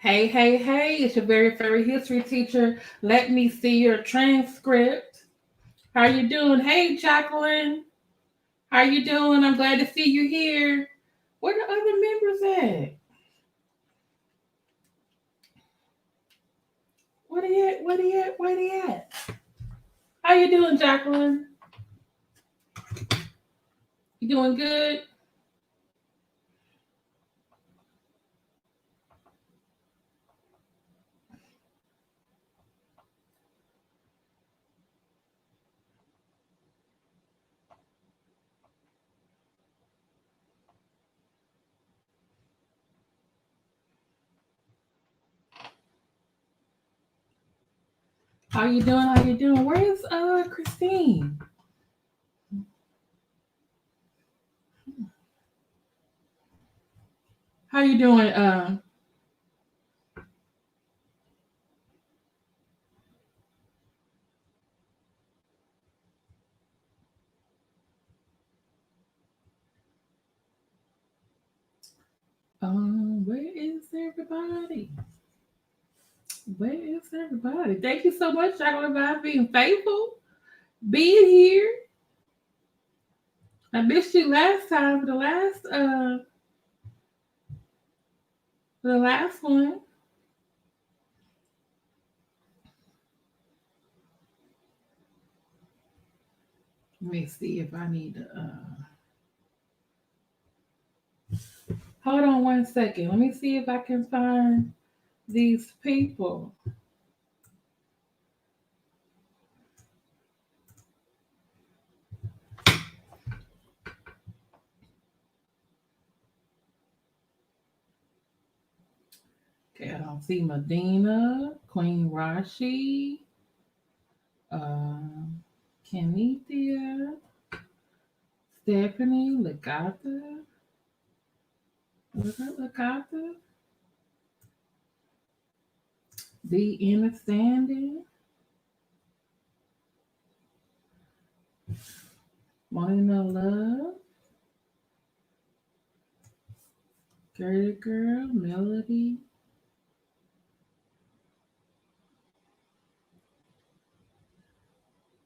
Hey, hey, hey, it's your very favorite history teacher. Let me see your transcript. How you doing? Hey, Jacqueline. How you doing? I'm glad to see you here. Where the other members at? Where they at? Where they at? Where they at? How you doing, Jacqueline? You doing good? How you doing? How you doing? Where's Christine? How you doing? Where is everybody? Where is everybody? Thank you so much, Jacqueline, for being faithful, being here. I missed you last time for the last one. Let me see if I need to hold on one second. Let me see if I can find these people. Okay, I don't see Medina, Queen Rashi, um, Kenithia, Stephanie, Legata. Was that Legata? The Understanding, Morning of Love, Girly Girl, Melody.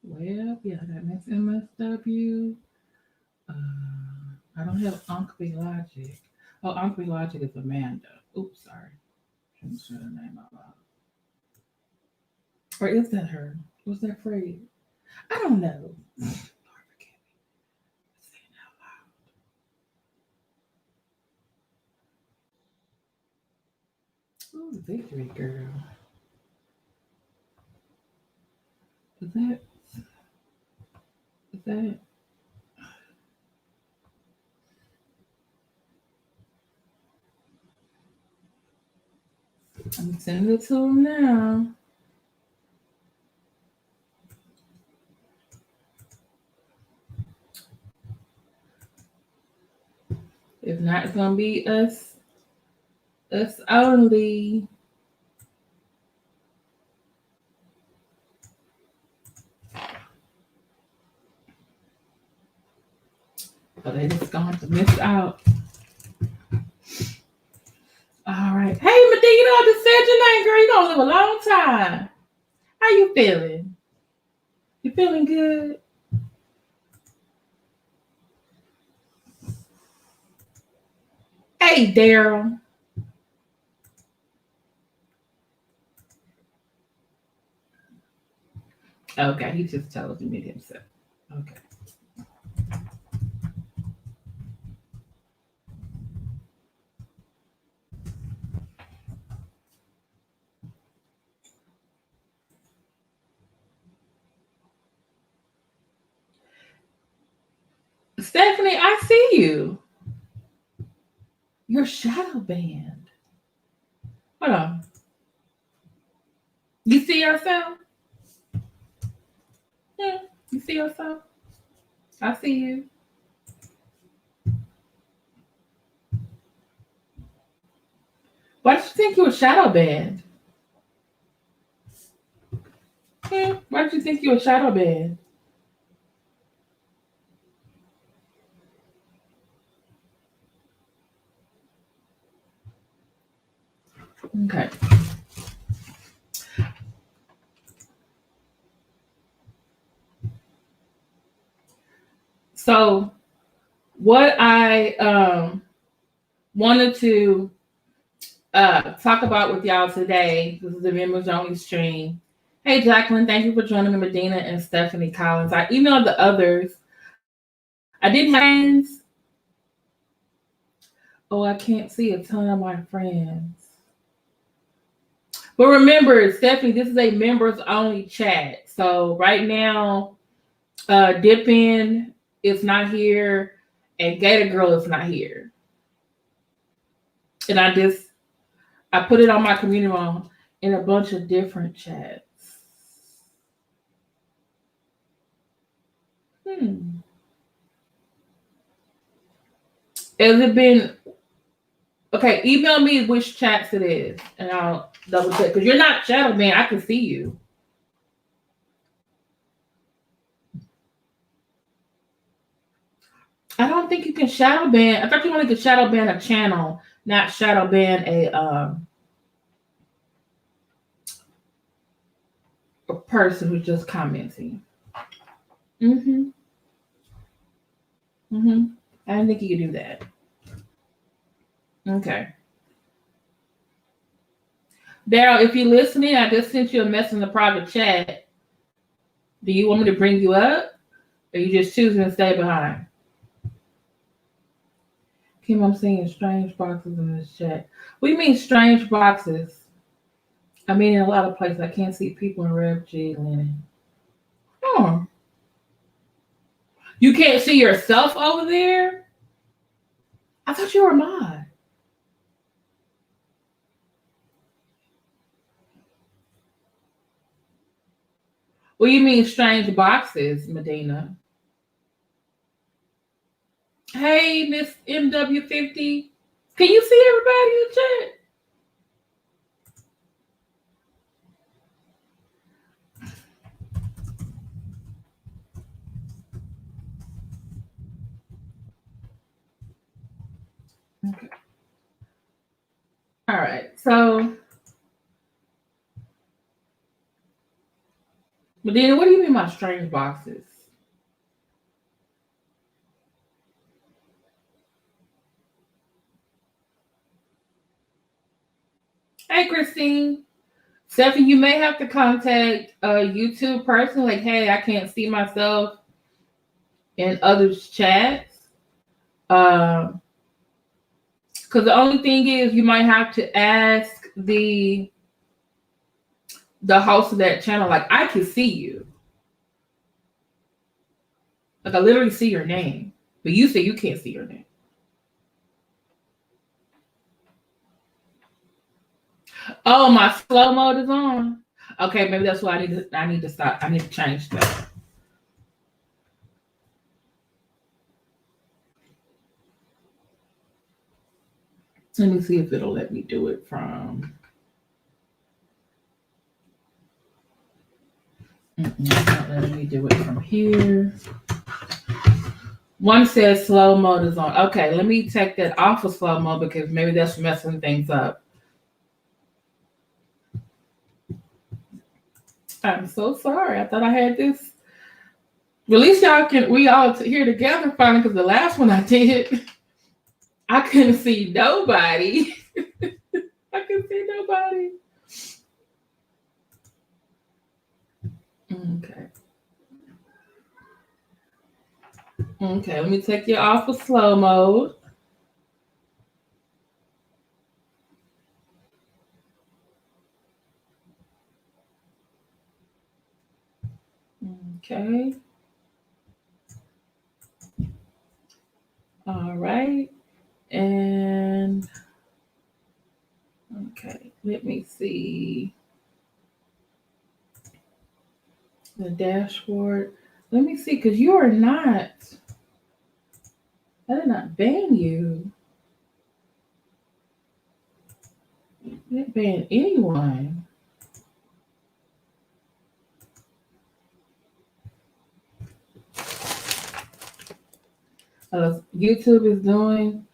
Well, yeah, that's MSW. I don't have Uncle Logic. Oh, Uncle Logic is Amanda. Oops, sorry. Shouldn't say her name out loud. Or is that her? Was that Fred? I don't know. Lord forgive me. Saying out loud. Ooh, Victory Girl. Is that I'm sending it to him now. If not, it's gonna be us only. But they just going to miss out. All right. Hey, Medina, I just said your name, girl. You gonna live a long time. How you feeling? You feeling good? Hey, Daryl. Okay, he just told me himself. Okay. Stephanie, I see you. Your shadow band. Hold on. You see yourself? Yeah. You see yourself? I see you. Why did you think you were shadow banned? Why did you think you were shadow banned? Okay. So what I wanted to talk about with y'all today, this is the members only stream. Hey Jacqueline, thank you for joining me, Medina and Stephanie Collins. I emailed the others. I didn't have friends. Oh, I can't see a ton of my friends. But remember, Stephanie, this is a members only chat. So right now, Dip In is not here and Gator Girl is not here. And I put it on my community room in a bunch of different chats. Has it been okay? Email me which chats it is, and I'll double check. Because you're not shadow banned, I can see you. I don't think you can shadow ban. I thought you only could shadow ban a channel, not shadow ban a person who's just commenting. I don't think you can do that. Okay. Daryl, if you're listening, I just sent you a message in the private chat. Do you want me to bring you up? Or are you just choosing to stay behind? Kim, I'm seeing strange boxes in this chat. What do you mean strange boxes? I mean, in a lot of places, I can't see people in Rev G linen. Oh. You can't see yourself over there? I thought you were a mod. What do you mean strange boxes, Medina? Hey, Miss MW50. Can you see everybody in the chat? Okay. All right. So, Medina, what do you mean by strange boxes? Hey, Christine. Stephanie, you may have to contact a YouTube person. Like, hey, I can't see myself in others' chats. Because the only thing is, you might have to ask the host of that channel. Like, I can see you. Like, I literally see your name, but you say you can't see your name. Oh, my slow mode is on. Okay, maybe that's why I need to stop. I need to change that. Let me see if it'll let me do it from. It's not letting me do it from here. One says slow mode is on. Okay, let me take that off of slow mode because maybe that's messing things up. I'm so sorry. I thought I had this. At least we all here together finally, because the last one I did, I couldn't see nobody. I couldn't see nobody. Okay. Okay, let me take you off of slow mode. Okay. All right. And okay, let me see the dashboard. Let me see, because you are not. I did not ban you. I didn't ban anyone. YouTube is doing.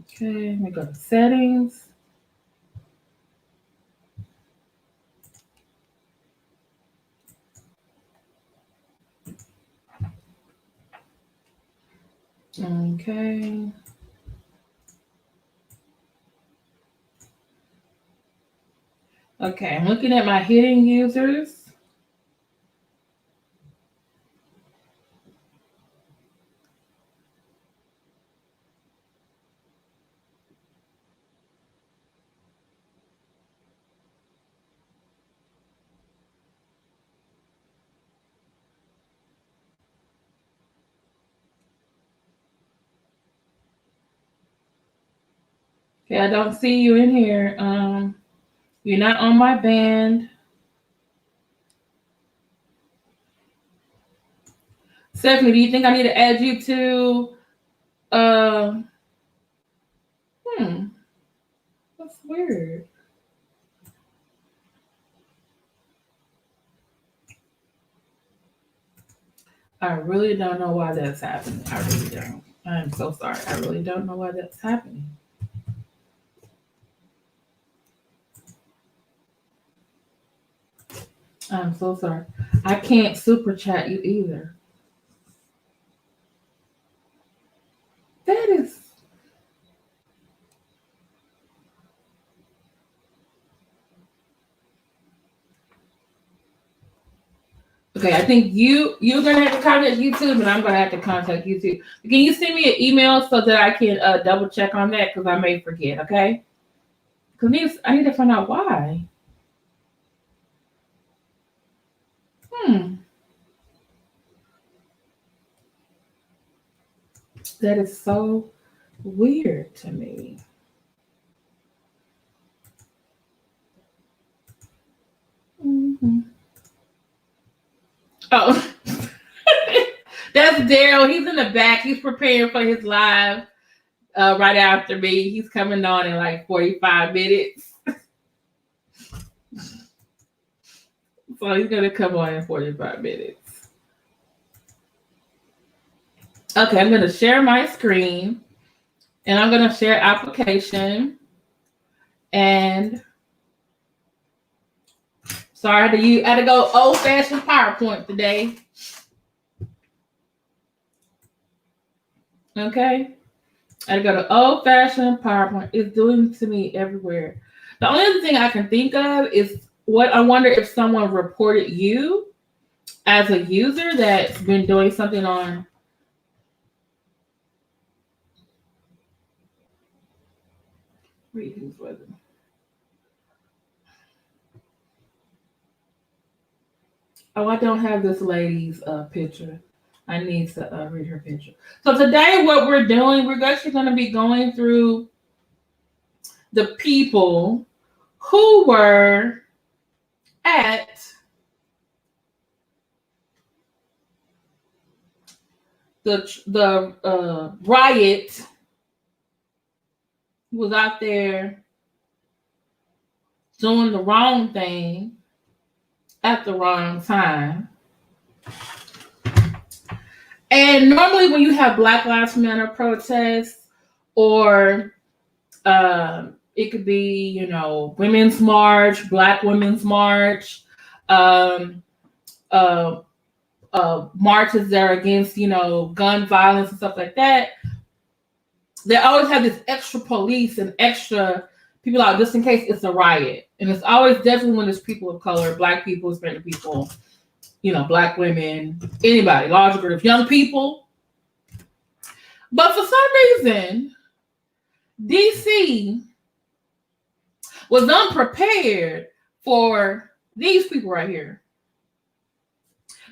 Okay, let me go to settings. Okay. Okay, I'm looking at my hidden users. Okay, I don't see you in here. You're not on my band. Stephanie, do you think I need to add you to that's weird. I really don't know why that's happening. I really don't. I am so sorry. I really don't know why that's happening. I'm so sorry. I can't super chat you either. That is. Okay, I think you're gonna have to contact YouTube, and I'm gonna have to contact YouTube. Can you send me an email so that I can double check on that, because I may forget. Okay? Because I need to find out why. That is so weird to me. Mm-hmm. Oh, that's Daryl. He's in the back. He's preparing for his live right after me. He's coming on in like 45 minutes. So he's going to come on in 45 minutes. Okay, I'm going to share my screen. And I'm going to share application. And sorry, I had to go old-fashioned PowerPoint today. Okay. I had to go to old-fashioned PowerPoint. It's doing to me everywhere. The only other thing I can think of is I wonder if someone reported you as a user that's been doing something on. Readings weather. Oh, I don't have this lady's picture. I need to read her picture. So today what we're doing, we're actually going to be going through the people who were at the riot, was out there doing the wrong thing at the wrong time. And normally when you have Black Lives Matter protests, or it could be, Women's March, Black Women's March, marches that are against, gun violence and stuff like that, they always have this extra police and extra people out just in case it's a riot. And it's always definitely when there's people of color, Black people, Hispanic people, Black women, anybody, large group of young people. But for some reason, DC was unprepared for these people right here.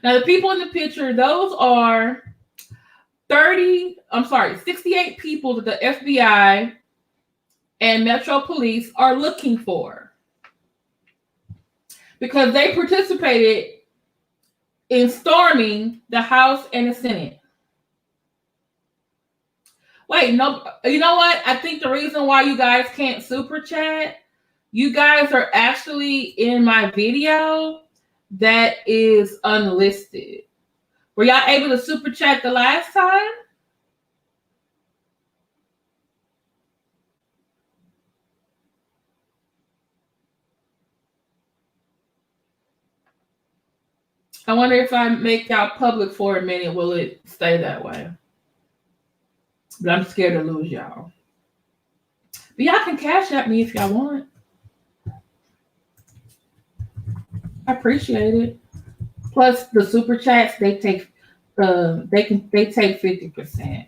Now, the people in the picture, those are 68 people that the FBI and Metro Police are looking for, because they participated in storming the House and the Senate. Wait, no, you know what? I think the reason why you guys can't super chat, you guys are actually in my video that is unlisted. Were y'all able to super chat the last time? I wonder if I make y'all public for a minute, will it stay that way? But I'm scared to lose y'all. But y'all can cash at me if y'all want. I appreciate it. Plus the super chats, they take they take 50%.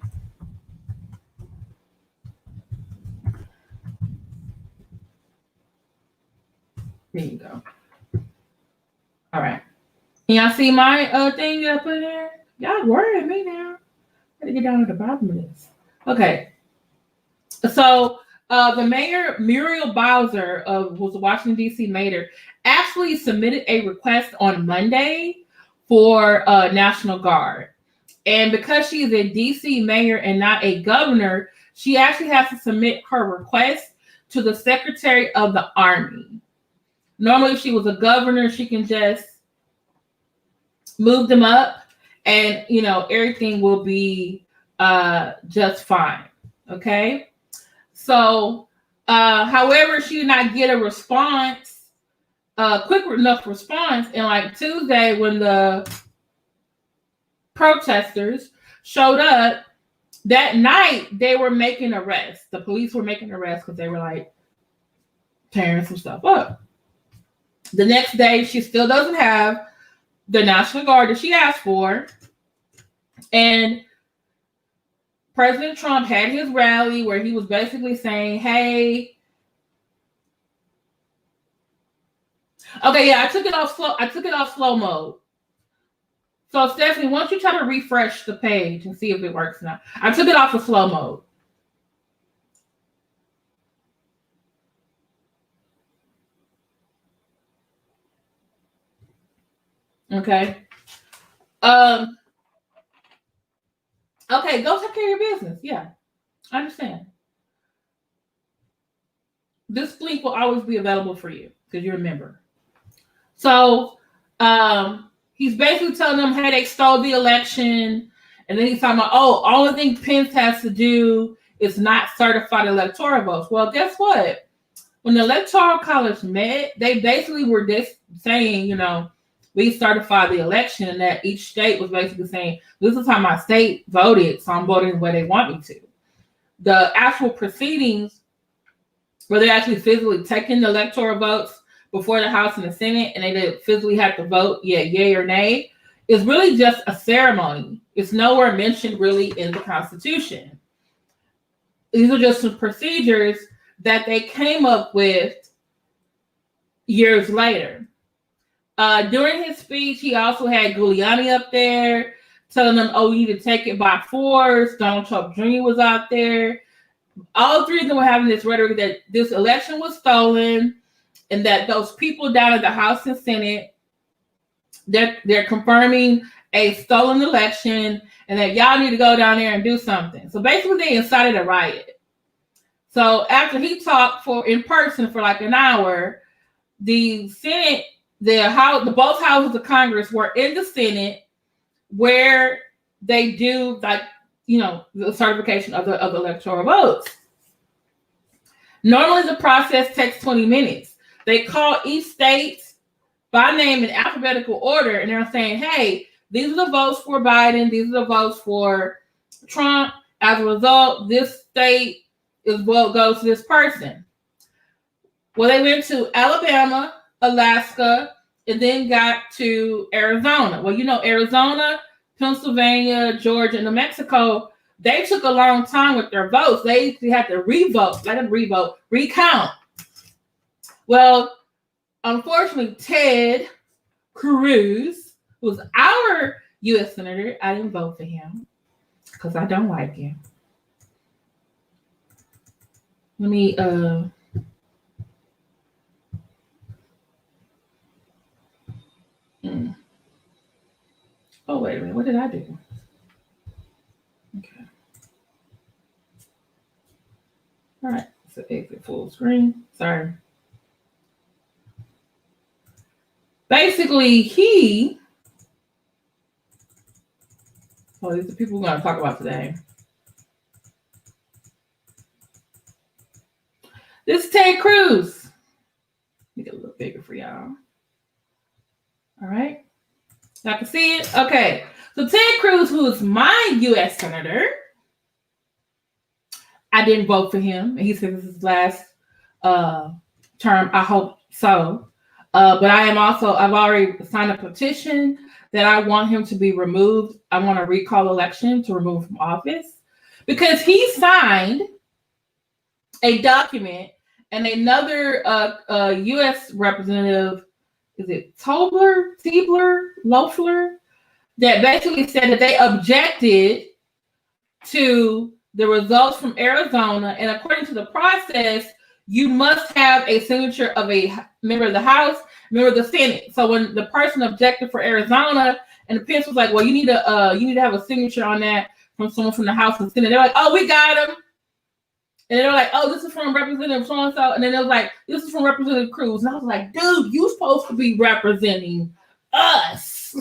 There you go. All right. Can y'all see my thing that I put in there? Y'all worrying me now. Gotta get down to the bottom of this. Okay. So the mayor, Muriel Bowser, was the Washington, D.C. mayor, actually submitted a request on Monday for National Guard. And because she is a D.C. mayor and not a governor, she actually has to submit her request to the Secretary of the Army. Normally, if she was a governor, she can just move them up and, everything will be just fine. Okay? So, however, she did not get a response, quick enough response. And like Tuesday, when the protesters showed up, that night they were making arrests. The police were making arrests because they were like tearing some stuff up. The next day, she still doesn't have the National Guard that she asked for. And President Trump had his rally where he was basically saying, hey, okay, yeah, I took it off slow mode. So Stephanie, why don't you try to refresh the page and see if it works now? I took it off of slow mode. Okay. Okay, go take care of your business. Yeah, I understand. This link will always be available for you because you're a member. So he's basically telling them, hey, they stole the election. And then he's talking about, only thing Pence has to do is not certify the electoral votes. Well, guess what? When the Electoral College met, they basically were just saying, we certify the election, and that each state was basically saying, this is how my state voted, so I'm voting the way they want me to. The actual proceedings where they actually physically taking the electoral votes before the House and the Senate, and they did physically have to vote, yay or nay, is really just a ceremony. It's nowhere mentioned really in the Constitution. These are just some procedures that they came up with years later. During his speech, he also had Giuliani up there telling them, you need to take it by force. Donald Trump Jr. was out there. All three of them were having this rhetoric that this election was stolen and that those people down at the House and Senate, they're confirming a stolen election and that y'all need to go down there and do something. So basically they incited a riot. So after he talked in person for like an hour, the Senate, both houses of Congress were in the Senate where they do the certification of the electoral votes. Normally the process takes 20 minutes. They call each state by name in alphabetical order, and they're saying, hey, these are the votes for Biden, these are the votes for Trump. As a result, this state is what goes to this person. Well, they went to Alabama, Alaska, and then got to Arizona. Well, Arizona, Pennsylvania, Georgia, and New Mexico, they took a long time with their votes. They had to recount. Well, unfortunately, Ted Cruz, who was our U.S. Senator, I didn't vote for him because I don't like him. Let me Oh, wait a minute. What did I do? Okay. All right. So exit full screen. Sorry. Basically, these are the people we're going to talk about today. This is Ted Cruz. Make it a little bigger for y'all. All right. I can see it. Okay. So Ted Cruz, who is my U.S. senator, I didn't vote for him, and he said this is his last term. I hope so. But I've already signed a petition that I want him to be removed. I want a recall election to remove him from office because he signed a document, and another U.S. representative, is it Loeffler, that basically said that they objected to the results from Arizona, and according to the process, you must have a signature of a member of the House, member of the Senate. So when the person objected for Arizona, and the Pence was like, "Well, you need to have a signature on that from someone from the House and Senate," they're like, "Oh, we got him." And they're like, "Oh, this is from Representative so-and-so." And then they was like, "This is from Representative Cruz." And I was like, "Dude, you're supposed to be representing us."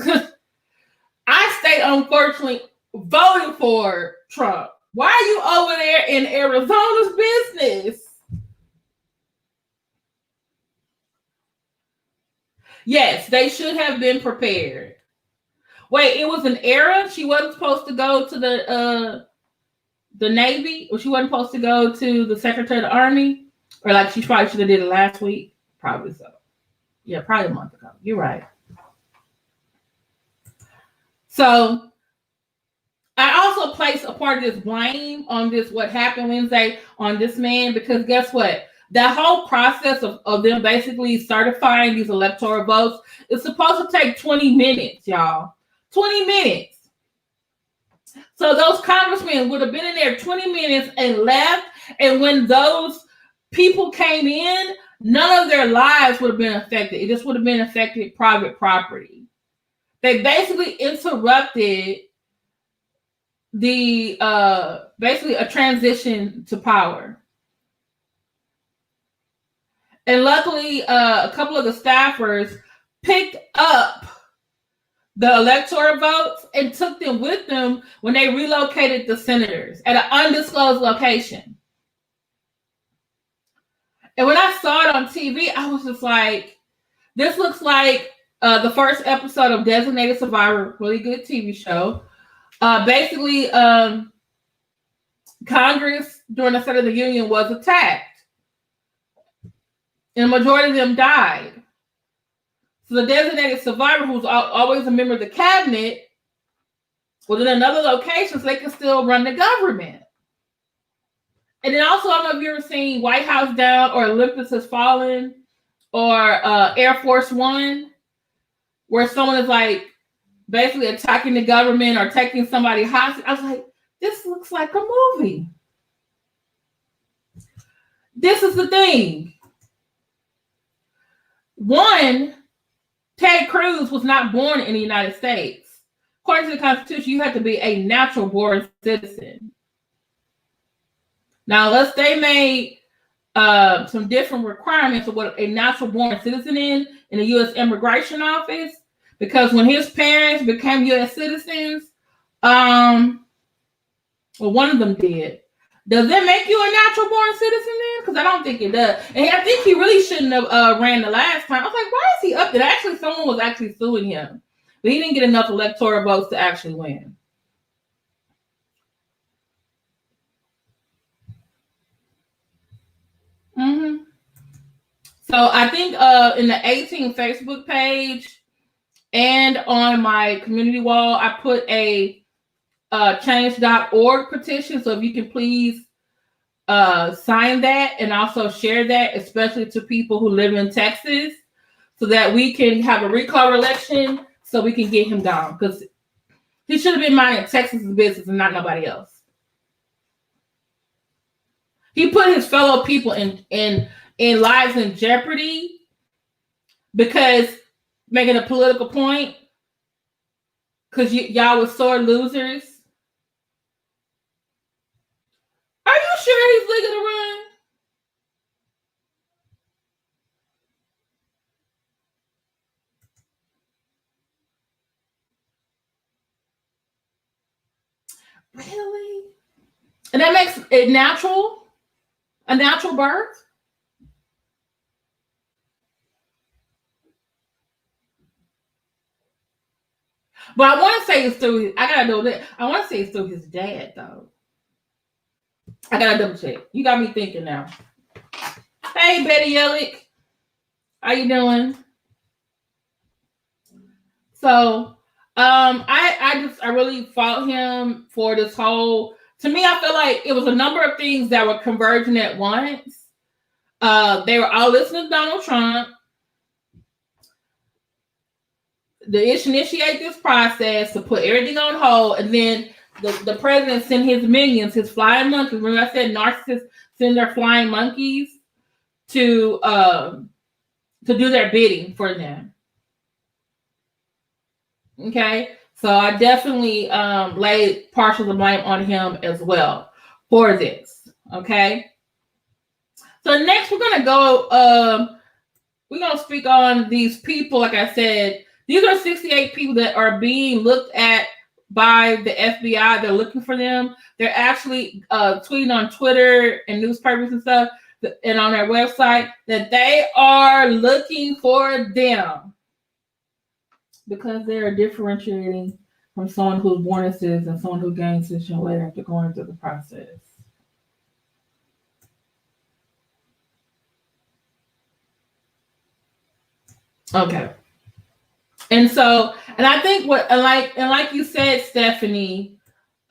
I stayed, unfortunately, voting for Trump. Why are you over there in Arizona's business? Yes, they should have been prepared. Wait, it was an error? She wasn't supposed to go to the Navy, or she wasn't supposed to go to the Secretary of the Army, or like she probably should have did it last week. Probably so. Yeah, probably a month ago. You're right. So I also place a part of this blame on this what happened Wednesday on this man, because guess what? That whole process of them basically certifying these electoral votes is supposed to take 20 minutes, y'all. 20 minutes. So those congressmen would have been in there 20 minutes and left. And when those people came in, none of their lives would have been affected. It just would have been affected private property. They basically interrupted the basically a transition to power. And luckily, a couple of the staffers picked up the electoral votes and took them with them when they relocated the senators at an undisclosed location. And when I saw it on TV, I was just like, this looks like the first episode of Designated Survivor, really good TV show. Basically, Congress during the State of the Union was attacked, and the majority of them died. So the designated survivor, who's always a member of the cabinet, was in another location so they can still run the government. And then also, I don't know if you've ever seen White House Down or Olympus Has Fallen or Air Force One, where someone is like basically attacking the government or taking somebody hostage. I was like, this looks like a movie. This is the thing. One, Ted Cruz was not born in the United States. According to the Constitution, you have to be a natural born citizen. Now, unless they made some different requirements of what a natural born citizen is in the U.S. Immigration Office, because when his parents became U.S. citizens, well, one of them did. Does that make you a natural born citizen then? Because I don't think it does. And I think he really shouldn't have ran the last time. I was like, why is he up there? Actually, someone was actually suing him. But he didn't get enough electoral votes to actually win. Mm-hmm. So I think in the 18 Facebook page and on my community wall, I put a change.org petition. So if you can please sign that and also share that, especially to people who live in Texas, so that we can have a recall election so we can get him down, because he should have been minding Texas' business and not nobody else. He put his fellow people in lives in jeopardy because making a political point, because y'all were sore losers. Are you sure he's legal to run? Really? And that makes it natural? A natural birth? But I want to say it's through. I gotta know that. I want to say it's through his dad, though. I gotta double check. You got me thinking now. Hey, Betty Yellick, how you doing? So, I really fought him for this whole. To me, I feel like it was a number of things that were converging at once. They were all listening to Donald Trump. They initiate this process to put everything on hold, and then the president sent his minions, his flying monkeys. Remember I said narcissists send their flying monkeys to do their bidding for them. Okay, so I definitely laid partial of blame on him as well for this. Okay, so next we're gonna go. We're gonna speak on these people. Like I said, these are 68 people that are being looked at by the FBI. They're looking for them. They're actually tweeting on Twitter and newspapers and stuff, and on their website that they are looking for them because they are differentiating from someone who's born a citizen and someone who gains citizenship later after going through the process. Okay. And so, and I think like you said, Stephanie,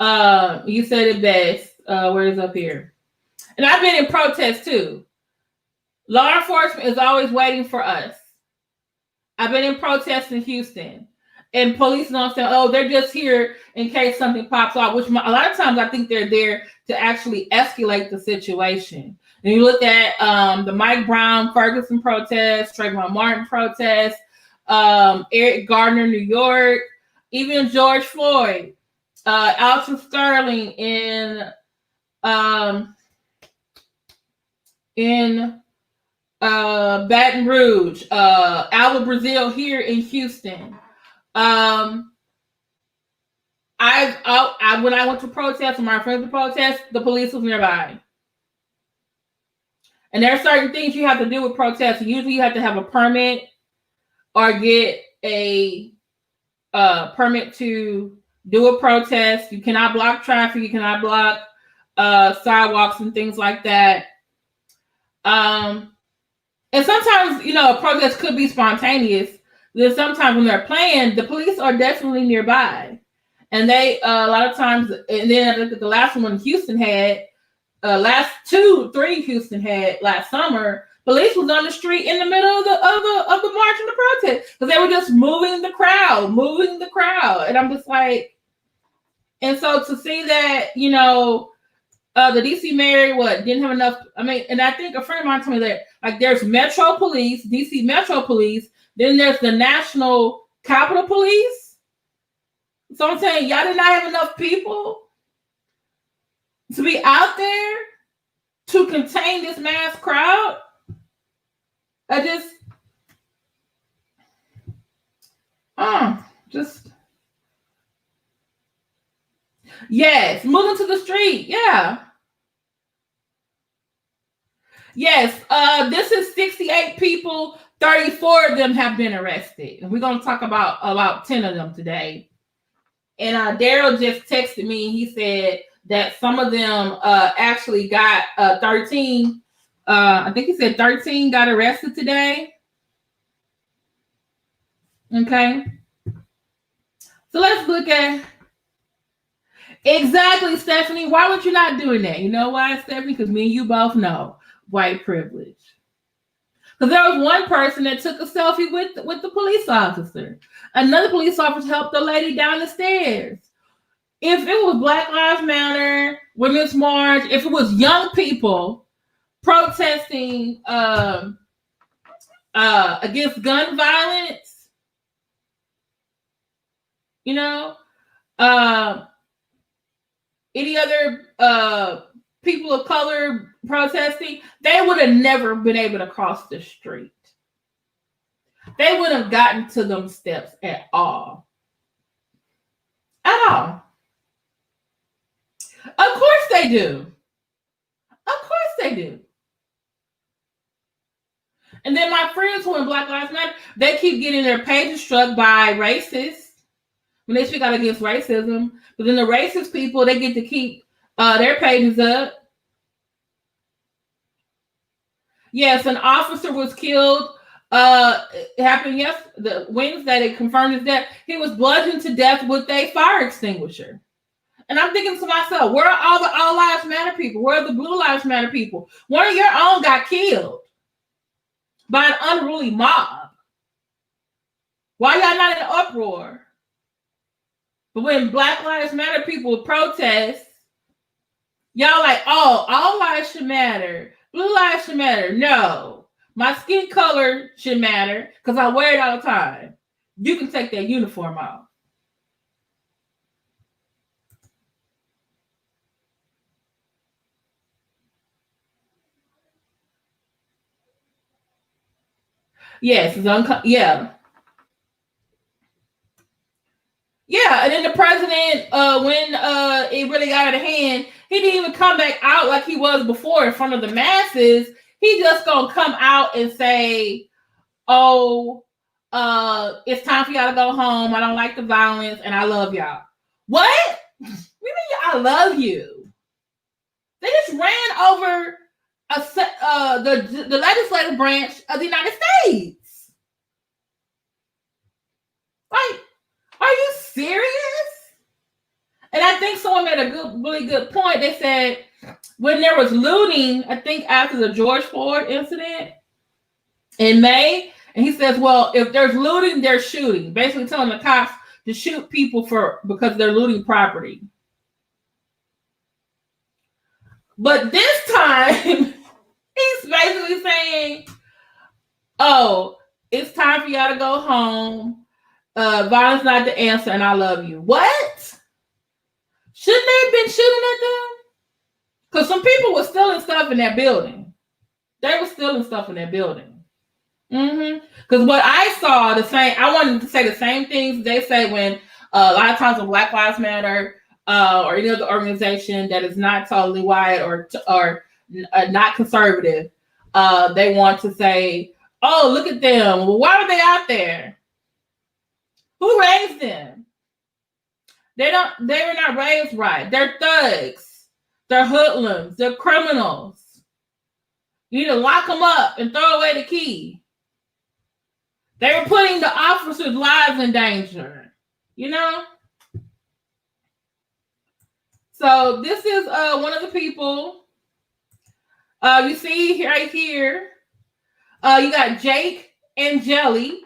you said it best. Where is up here? And I've been in protest too. Law enforcement is always waiting for us. I've been in protests in Houston, and police don't say, "Oh, they're just here in case something pops off." Which a lot of times I think they're there to actually escalate the situation. And you look at the Mike Brown Ferguson protest, Trayvon Martin protest, Eric Gardner, New York, even George Floyd, Alton Sterling in Baton Rouge, Alba Brazil here in Houston. When I went to protest, and my friends to protest, the police was nearby. And there are certain things you have to do with protests. Usually you have to have a permit or get a permit to do a protest. You cannot block traffic. You cannot block sidewalks and things like that. And sometimes, a protest could be spontaneous. Then sometimes when they're planned, the police are definitely nearby. And they, a lot of times, and then I look at the last one Houston had, last 2-3 Houston had last summer, police was on the street in the middle of the march and the protest because they were just moving the crowd. And I'm just like, and so to see that, the DC mayor didn't have enough. I mean, and I think a friend of mine told me that there's Metro Police, DC Metro Police, then there's the National Capitol Police. So I'm saying y'all did not have enough people to be out there to contain this mass crowd. Yes, moving to the street. Yeah. Yes, this is 68 people. 34 of them have been arrested. And we're going to talk about 10 of them today. And Daryl just texted me. He said that some of them actually got 13. I think he said 13 got arrested today. Okay. So let's look at exactly, Stephanie. Why would you not doing that? You know why, Stephanie? Because me and you both know white privilege. Because there was one person that took a selfie with the police officer. Another police officer helped the lady down the stairs. If it was Black Lives Matter, Women's March, if it was young people protesting against gun violence, any other people of color protesting, they would have never been able to cross the street. They wouldn't have gotten to them steps at all. At all. Of course they do. Of course they do. And then my friends who are in Black Lives Matter, they keep getting their pages struck by racists when they speak out against racism. But then the racist people, they get to keep their pages up. Yes, an officer was killed. It happened the Wednesday. They confirmed his death. He was bludgeoned to death with a fire extinguisher. And I'm thinking to myself, where are all the All Lives Matter people? Where are the Blue Lives Matter people? One of your own got killed by an unruly mob. Why y'all not in an uproar? But when Black Lives Matter people protest, y'all like, oh, all lives should matter. Blue lives should matter. No. My skin color should matter because I wear it all the time. You can take that uniform off. Yes, it's yeah. Yeah, and then the president, when it really got out of hand, he didn't even come back out like he was before in front of the masses. He just gonna come out and say, oh, it's time for y'all to go home. I don't like the violence, and I love y'all. What? We mean I love you. They just ran over the legislative branch of the United States. Like, are you serious? And I think someone made a really good point. They said when there was looting, I think after the George Floyd incident in May, and he says, well, if there's looting, there's shooting. Basically telling the cops to shoot people because they're looting property. But this time, he's basically saying, oh, it's time for y'all to go home. Violence not the answer, and I love you. What? Shouldn't they have been shooting at them? Because some people were stealing stuff in that building. They were stealing stuff in that building. Because what I saw, I wanted to say the same things they say when a lot of times when Black Lives Matter or any other organization that is not totally white or not conservative, they want to say, oh, look at them. Well, why were they out there? Who raised them? They were not raised right. They're thugs. They're hoodlums. They're criminals. You need to lock them up and throw away the key. They were putting the officers' lives in danger. You know? So this is one of the people. You see right here. You got Jake and Jelly.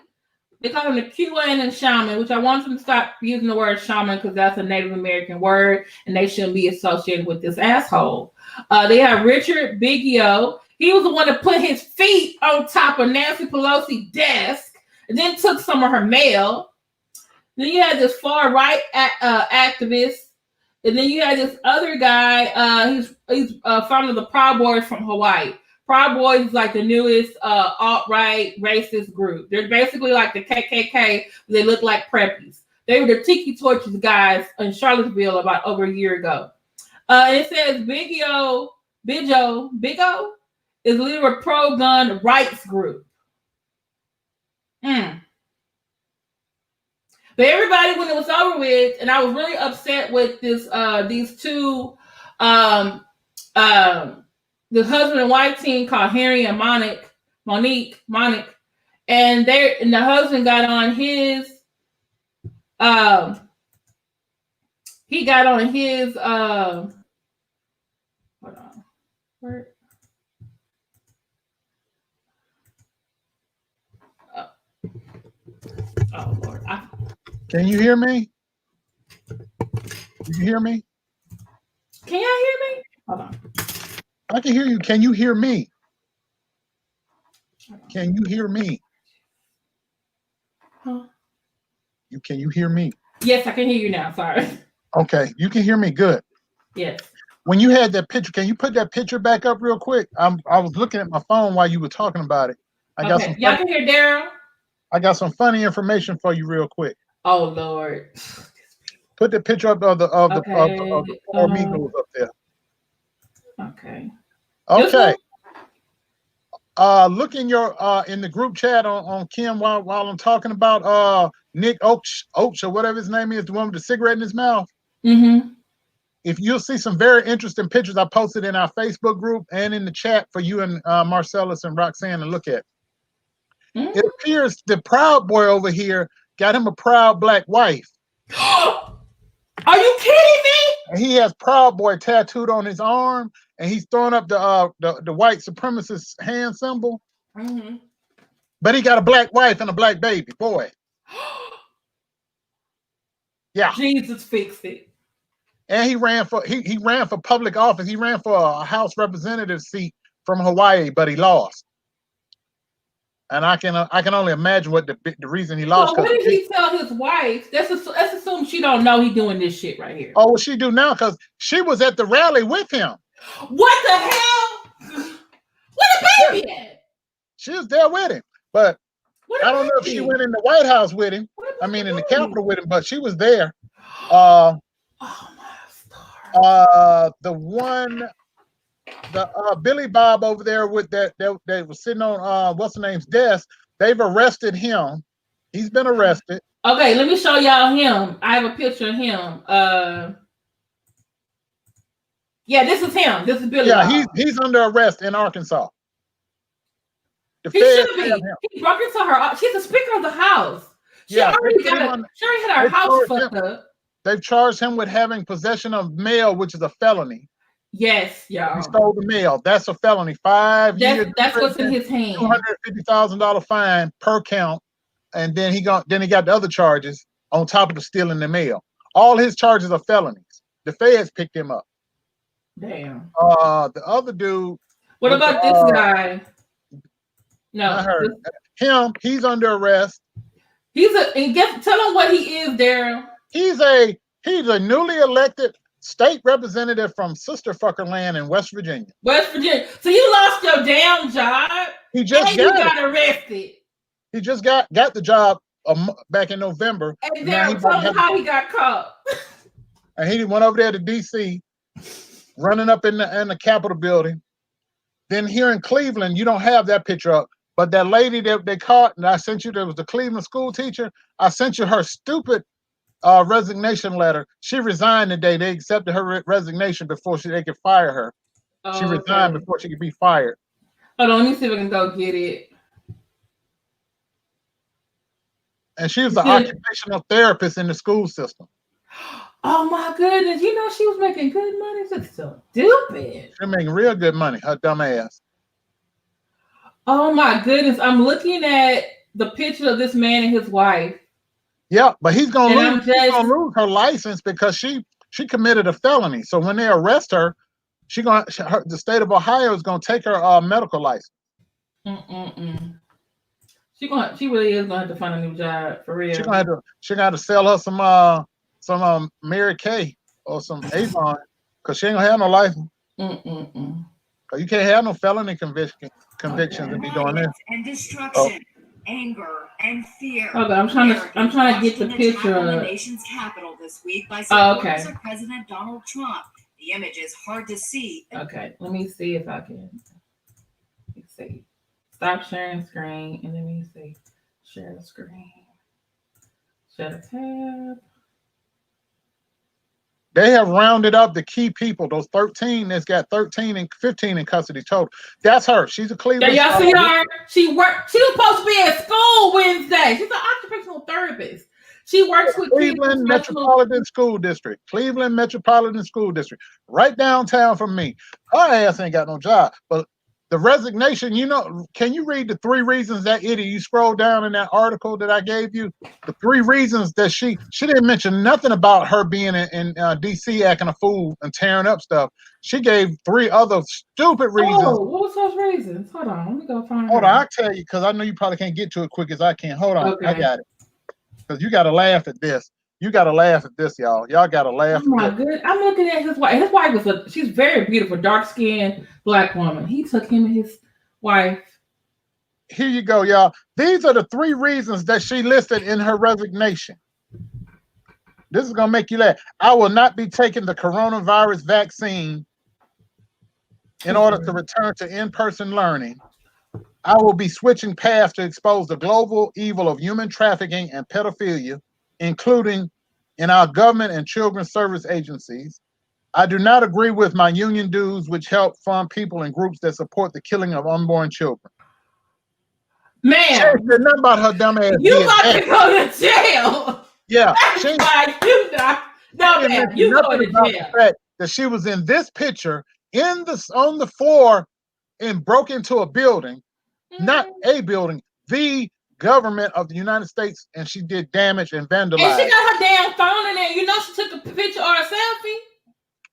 They call him the QAnon shaman, which I want them to stop using the word shaman because that's a Native American word and they shouldn't be associated with this asshole. They have Richard Biggio. He was the one that put his feet on top of Nancy Pelosi's desk and then took some of her mail. Then you had this far right activist. And then you had this other guy. He's founder of the Proud Boys from Hawaii. Proud Boys is like the newest alt-right racist group. They're basically like the KKK. They look like preppies. They were the Tiki Torches guys in Charlottesville about over a year ago. It says Biggio is leader of pro-gun rights group. But everybody, when it was over with, and I was really upset with these two the husband and wife team called Harry and Monique, and the husband got on his hold on. Where? Oh Lord. Can you hear me? Can you hear me? Can y'all hear me? Hold on. I can hear you. Can you hear me? Can you hear me? Huh? Can you hear me? Yes, I can hear you now. Sorry. Okay, you can hear me. Good. Yes. When you had that picture, can you put that picture back up real quick? I was looking at my phone while you were talking about it. Y'all can hear Daryl? I got some funny information for you real quick. Oh Lord. Put the picture up of the four amigos up there. Okay. Okay. look in your in the group chat on Kim while I'm talking about Nick Oach or whatever his name is, the one with the cigarette in his mouth. Mm-hmm. If you'll see some very interesting pictures I posted in our Facebook group and in the chat for you and Marcellus and Roxanne to look at. Mm-hmm. It appears the Proud Boy over here got him a proud black wife. Are you kidding me? And he has Proud Boy tattooed on his arm, and he's throwing up the white supremacist hand symbol. Mm-hmm. But he got a black wife and a black baby boy. Yeah. Jesus fixed it. And he ran for public office. He ran for a House representative seat from Hawaii, but he lost. And I can only imagine what the reason he lost. So what did he tell his wife? Let's assume she don't know he doing this shit right here. Oh, well, she do now because she was at the rally with him. What the hell? Where the baby at? She was there with him, but I don't know if she went in the White House with him. I mean, in the Capitol with him, but she was there. Oh my star. The Billy Bob over there with that was sitting on what's the name's desk. They've arrested him. He's been arrested. Okay, let me show y'all him. I have a picture of him. Yeah, this is him. This is Billy. Yeah, he's under arrest in Arkansas. He should be. He broke into her. She's the Speaker of the House. She already had her house fucked up. They've charged him with having possession of mail, which is a felony. Yes, y'all. He stole the mail. That's a felony. 5 years. That's what's in his hand. $250,000 fine per count, and then he got the other charges on top of the stealing the mail. All his charges are felonies. The feds picked him up. Damn. The other dude. What about this guy? No, I heard him. He's under arrest. Tell him what he is, Daryl. He's a newly elected state representative from Sister Fucker Land in West Virginia. West Virginia. So you lost your damn job. He just got arrested. He just got the job back in November. And then tell him how he got caught. And he went over there to DC, running up in the Capitol building. Then here in Cleveland, you don't have that picture up, but that lady that they caught, and I sent you, that was the Cleveland school teacher. I sent you her stupid resignation letter. She resigned today. They accepted her resignation before they could fire her. She resigned before she could be fired. Hold on, let me see if I can go get it. And she was an occupational therapist in the school system. Oh my goodness! You know she was making good money. That's so stupid. She's making real good money. Her dumb ass. Oh my goodness! I'm looking at the picture of this man and his wife. Yeah, but he's gonna lose her license because she committed a felony. So when they arrest her, the state of Ohio is gonna take her medical license. She really is gonna have to find a new job for real. She gonna have to sell her some Mary Kay or some Avon because she ain't gonna have no license. You can't have no felony convictions and be doing this. And destruction, anger, and fear. Okay, I'm trying to get the picture of the nation's capital this week by supporters of President Donald Trump. The image is hard to see. Okay, let me see if I can. Let's see. Stop sharing screen, and let me see. Share the screen. Share the tab. They have rounded up the key people, those 13 that's got 13 and 15 in custody total. That's her. She's a Cleveland. Yeah, y'all see her? She was supposed to be at school Wednesday. She's an occupational therapist. She works with Cleveland Metropolitan School District. Cleveland Metropolitan School District. Right downtown from me. Her ass ain't got no job. But the resignation, can you read the 3 reasons that idiot? You scroll down in that article that I gave you. The 3 reasons that she didn't mention nothing about her being in DC acting a fool and tearing up stuff. She gave 3 other stupid reasons. Oh, what was those reasons? Hold on, let me go find. Hold on, I'll tell you because I know you probably can't get to it quick as I can. Hold on, okay. I got it. Because you got to laugh at this. You got to laugh at this, y'all. Y'all got to laugh. Oh my goodness. I'm looking at his wife. His wife she's very beautiful, dark-skinned black woman. He took him and his wife. Here you go, y'all. These are the 3 reasons that she listed in her resignation. This is going to make you laugh. I will not be taking the coronavirus vaccine in order to return to in-person learning. I will be switching paths to expose the global evil of human trafficking and pedophilia, including in our government and children's service agencies. I do not agree with my union dues, which help fund people and groups that support the killing of unborn children. Man, she said nothing about her dumb ass. You about to go to jail? Yeah, no, man, you going to jail? The fact that she was in this picture on the floor and broke into a building, not a building, the government of the United States, and she did damage and vandalized. And she got her damn phone in there. You know she took a picture or a selfie?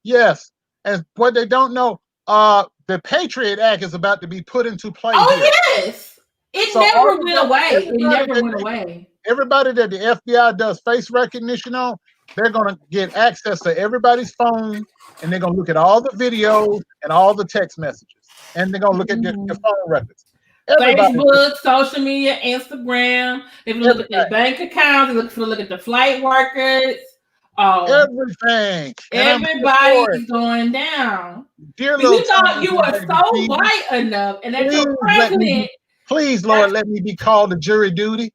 Yes. And what they don't know, the Patriot Act is about to be put into play. Oh, here. Yes. It never went away. It never went away. Everybody that the FBI does face recognition on, they're going to get access to everybody's phone, and they're going to look at all the videos and all the text messages, and they're going to look at the phone records. Facebook, social media, Instagram. They look at their bank accounts. They look at the flight workers. Everything. Everybody's going down. Dear you thought you were so white enough, and that your president. Please, Lord, let me be called to jury duty.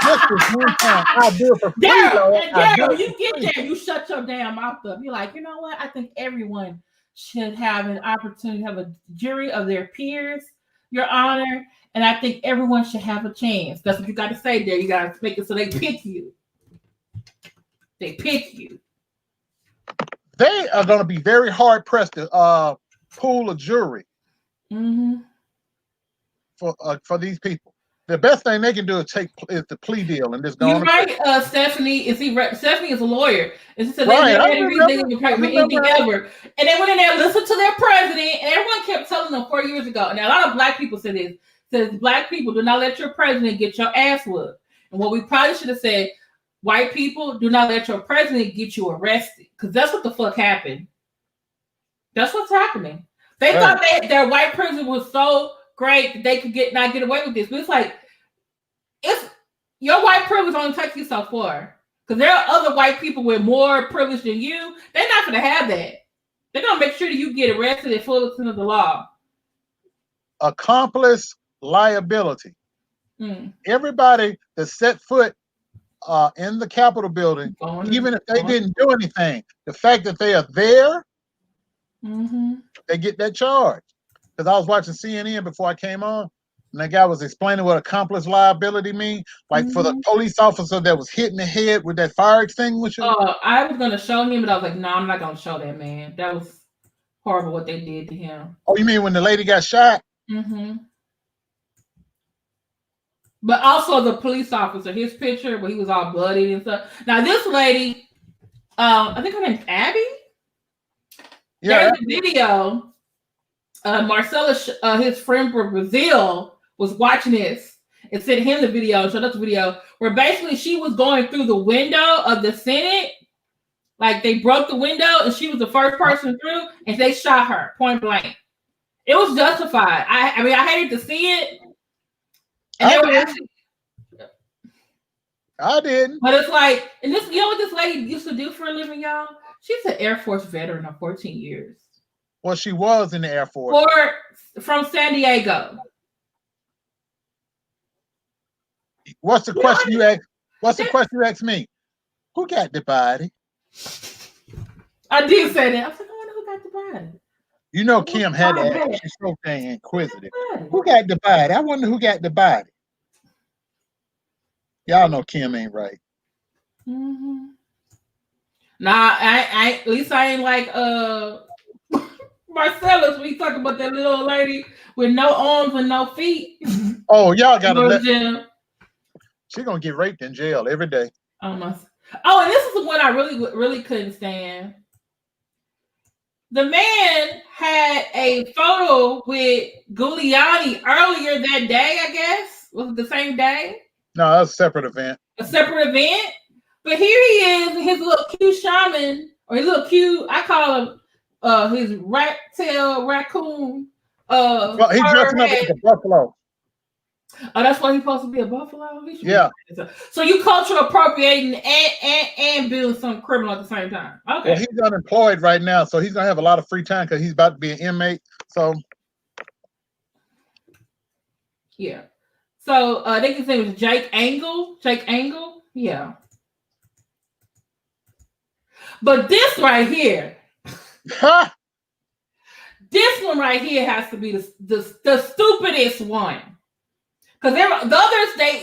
Just this one time, I'll do it for free. Daryl, you get there, you shut your damn mouth up. You're like, you know what? I think everyone should have an opportunity to have a jury of their peers, Your Honor, and I think everyone should have a chance. That's what you got to say there. You got to make it so they pick you. They pick you. They are going to be very hard pressed to pull a jury for these people. The best thing they can do is the plea deal and just go. You're right, Stephanie. Stephanie is a lawyer, and she said they never had anything ever. And they went in there, listened to their president, and everyone kept telling them 4 years ago. Now a lot of black people say this: says black people do not let your president get your ass whooped. And what we probably should have said: white people do not let your president get you arrested, because that's what the fuck happened. That's what's happening. They thought their white president was so great that they could not get away with this. But it's like, if your white privilege only takes you so far, because there are other white people with more privilege than you, they're not going to have that. They're going to make sure that you get arrested and full extent of the law. Accomplice liability. Everybody that set foot in the Capitol building, even if they didn't do anything, the fact that they are there, they get that charge. Because I was watching CNN before I came on, and that guy was explaining what accomplice liability means. Like for the police officer that was hit in the head with that fire extinguisher. I was going to show him, but I was like, no, I'm not going to show that man. That was horrible what they did to him. Oh, you mean when the lady got shot? But also the police officer, his picture where he was all bloody and stuff. Now this lady, I think her name's Abby. Yeah. There's a video. Marcella, his friend from Brazil, was watching this and sent him the video, showed us the video, where basically she was going through the window of the Senate. Like they broke the window and she was the first person through, and they shot her point blank. It was justified. I mean, I hated to see it. And I didn't. But it's like, and this, you know what this lady used to do for a living, y'all? She's an Air Force veteran of 14 years. Well, she was in the Air Force. From San Diego. What's the question you asked? What's the question you asked me? Who got the body? I did say that. I was like, I wonder who got the body. You know, Kim had to ask. She's so dang inquisitive. Who got the body? I wonder who got the body. Y'all know Kim ain't right. Nah, at least I ain't like Marcellus when you talk about that little lady with no arms and no feet. Oh, y'all gotta let. She's gonna get raped in jail every day. And this is the one I really couldn't stand. The man had a photo with Giuliani earlier that day, I guess. Was it the same day? No, that's a separate event. A separate event? But here he is, his little cute shaman, or his little cute, I call him his rat tail raccoon. Well, he's dressing up like a buffalo. Oh, that's why he's supposed to be a buffalo? Yeah. So you cultural appropriating and doing something criminal at the same time. Okay. Well, he's unemployed right now, so he's gonna have a lot of free time because he's about to be an inmate. So Yeah. So I think his name was Jake Angle. Jake Angle. Yeah. But this right here, this one right here has to be the stupidest one. Because the others, they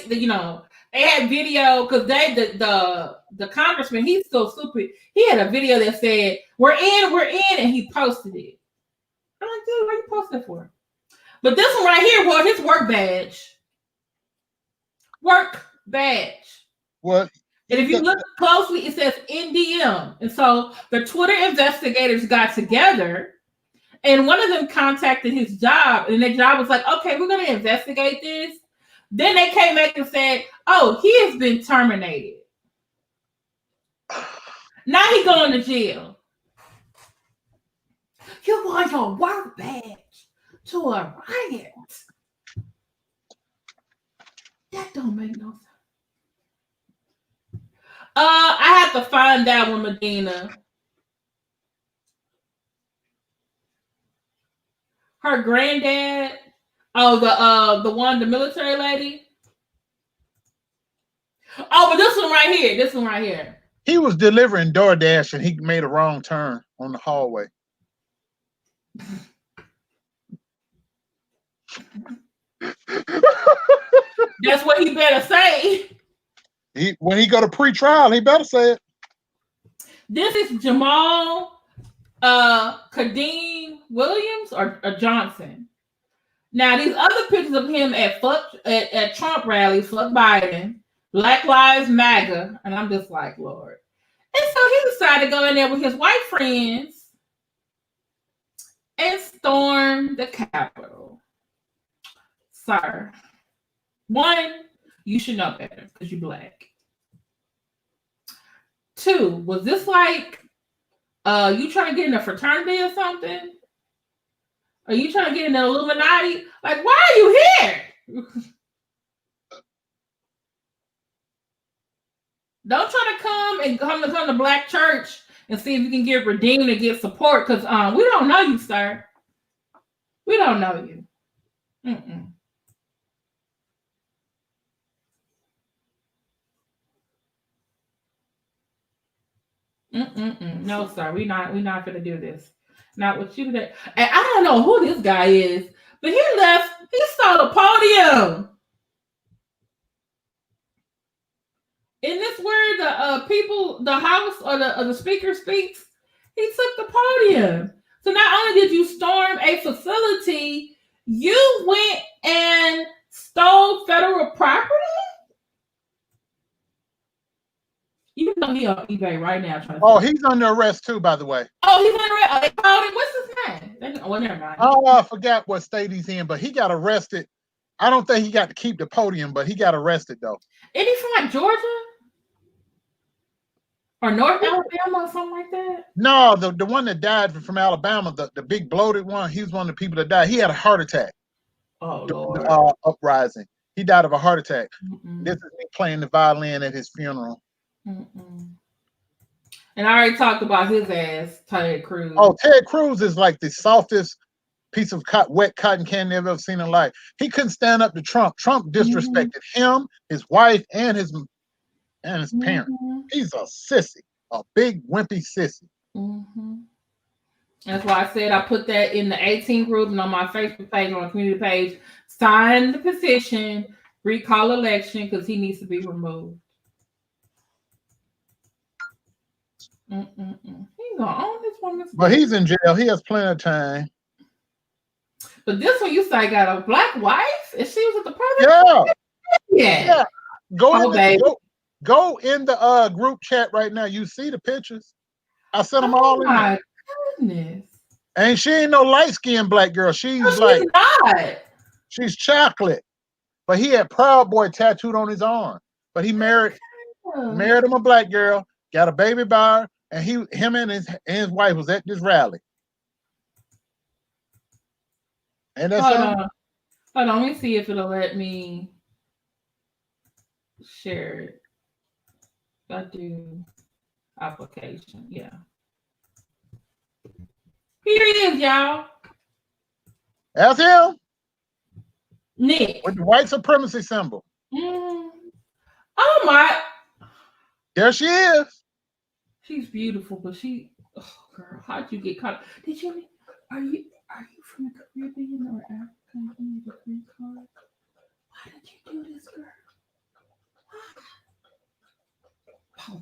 had video, because the congressman, he's so stupid. He had a video that said, we're in, and he posted it. I'm like, dude, what are you posting for? But this one right here was his work badge. Work badge. What? And if you look closely, it says NDM. And so the Twitter investigators got together, and one of them contacted his job, and their job was like, okay, we're going to investigate this. Then they came back and said, oh, he has been terminated. Now he's going to jail. You want your work badge to a riot? That don't make no sense. I have to find out when Medina. Her granddad. Oh, the military lady. Oh, but this one right here. This one right here. He was delivering DoorDash and he made a wrong turn on the hallway. That's what he better say. When he go to pre-trial, he better say it. This is Jamal Kadeem Williams or Johnson. Now, these other pictures of him at Trump rallies, fuck Biden, Black Lives Matter, and I'm just like, Lord. And so he decided to go in there with his white friends and storm the Capitol. Sir, one, you should know better because you're Black. Two, was this like you trying to get in a fraternity or something? Are you trying to get in the Illuminati? Like, why are you here? Don't try to come to Black church and see if you can get redeemed and get support, because we don't know you, sir. We don't know you. Mm-mm. No, sir. We're not gonna do this. Not with you today. And I don't know who this guy is, but he stole the podium. Isn't this where the house or the speaker speaks? He took the podium. So not only did you storm a facility, you went and stole federal property? You know me on eBay right now. He's under arrest too, by the way. Oh, he's under arrest. They called him. What's his name? Oh, never mind. Oh, I forgot what state he's in, but he got arrested. I don't think he got to keep the podium, but he got arrested though. Isn't he from like Georgia? Or North Alabama or something like that? No, the one that died from Alabama, the big bloated one, he was one of the people that died. He had a heart attack. Oh, Lord. Uprising. He died of a heart attack. This is me playing the violin at his funeral. And I already talked about his ass, Ted Cruz. Oh, Ted Cruz is like the softest piece of wet cotton candy I've ever seen in life. He couldn't stand up to Trump. Trump disrespected him, his wife, and his parents. He's a sissy, a big wimpy sissy. That's why I said I put that in the 18 group and on my Facebook page, on the community page. Sign the petition, recall election, because he needs to be removed. He's gonna own this one. But he's in jail. He has plenty of time. But this one, you say, got a Black wife, and she was at the president. Yeah. Go in the group chat right now. You see the pictures. I sent them all in. My goodness. And she ain't no light-skinned Black girl. She's chocolate. But he had Proud Boy tattooed on his arm. But he married him a Black girl, got a baby by her, and him and his wife was at this rally. And that's Hold on, let me see if it'll let me share it. I do application, yeah. Here he is, y'all. That's him. Nick. With the white supremacy symbol. Oh my. There she is. She's beautiful, but oh girl, how'd you get caught? Are you from the Caribbean or Africa? You need a green card. Why did you do this, girl?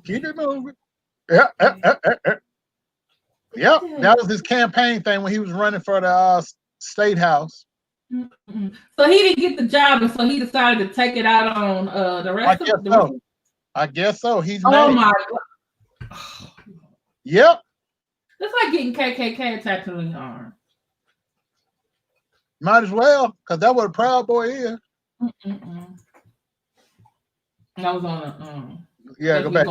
Keep it moving. Yeah. Yep. That was his campaign thing when he was running for the state house. So he didn't get the job, and so he decided to take it out on the rest of the. I guess so. He's mad. My God. Yep. That's like getting KKK tattooed on your arm. Might as well, because that's what a Proud Boy is. That was on a yeah, go back.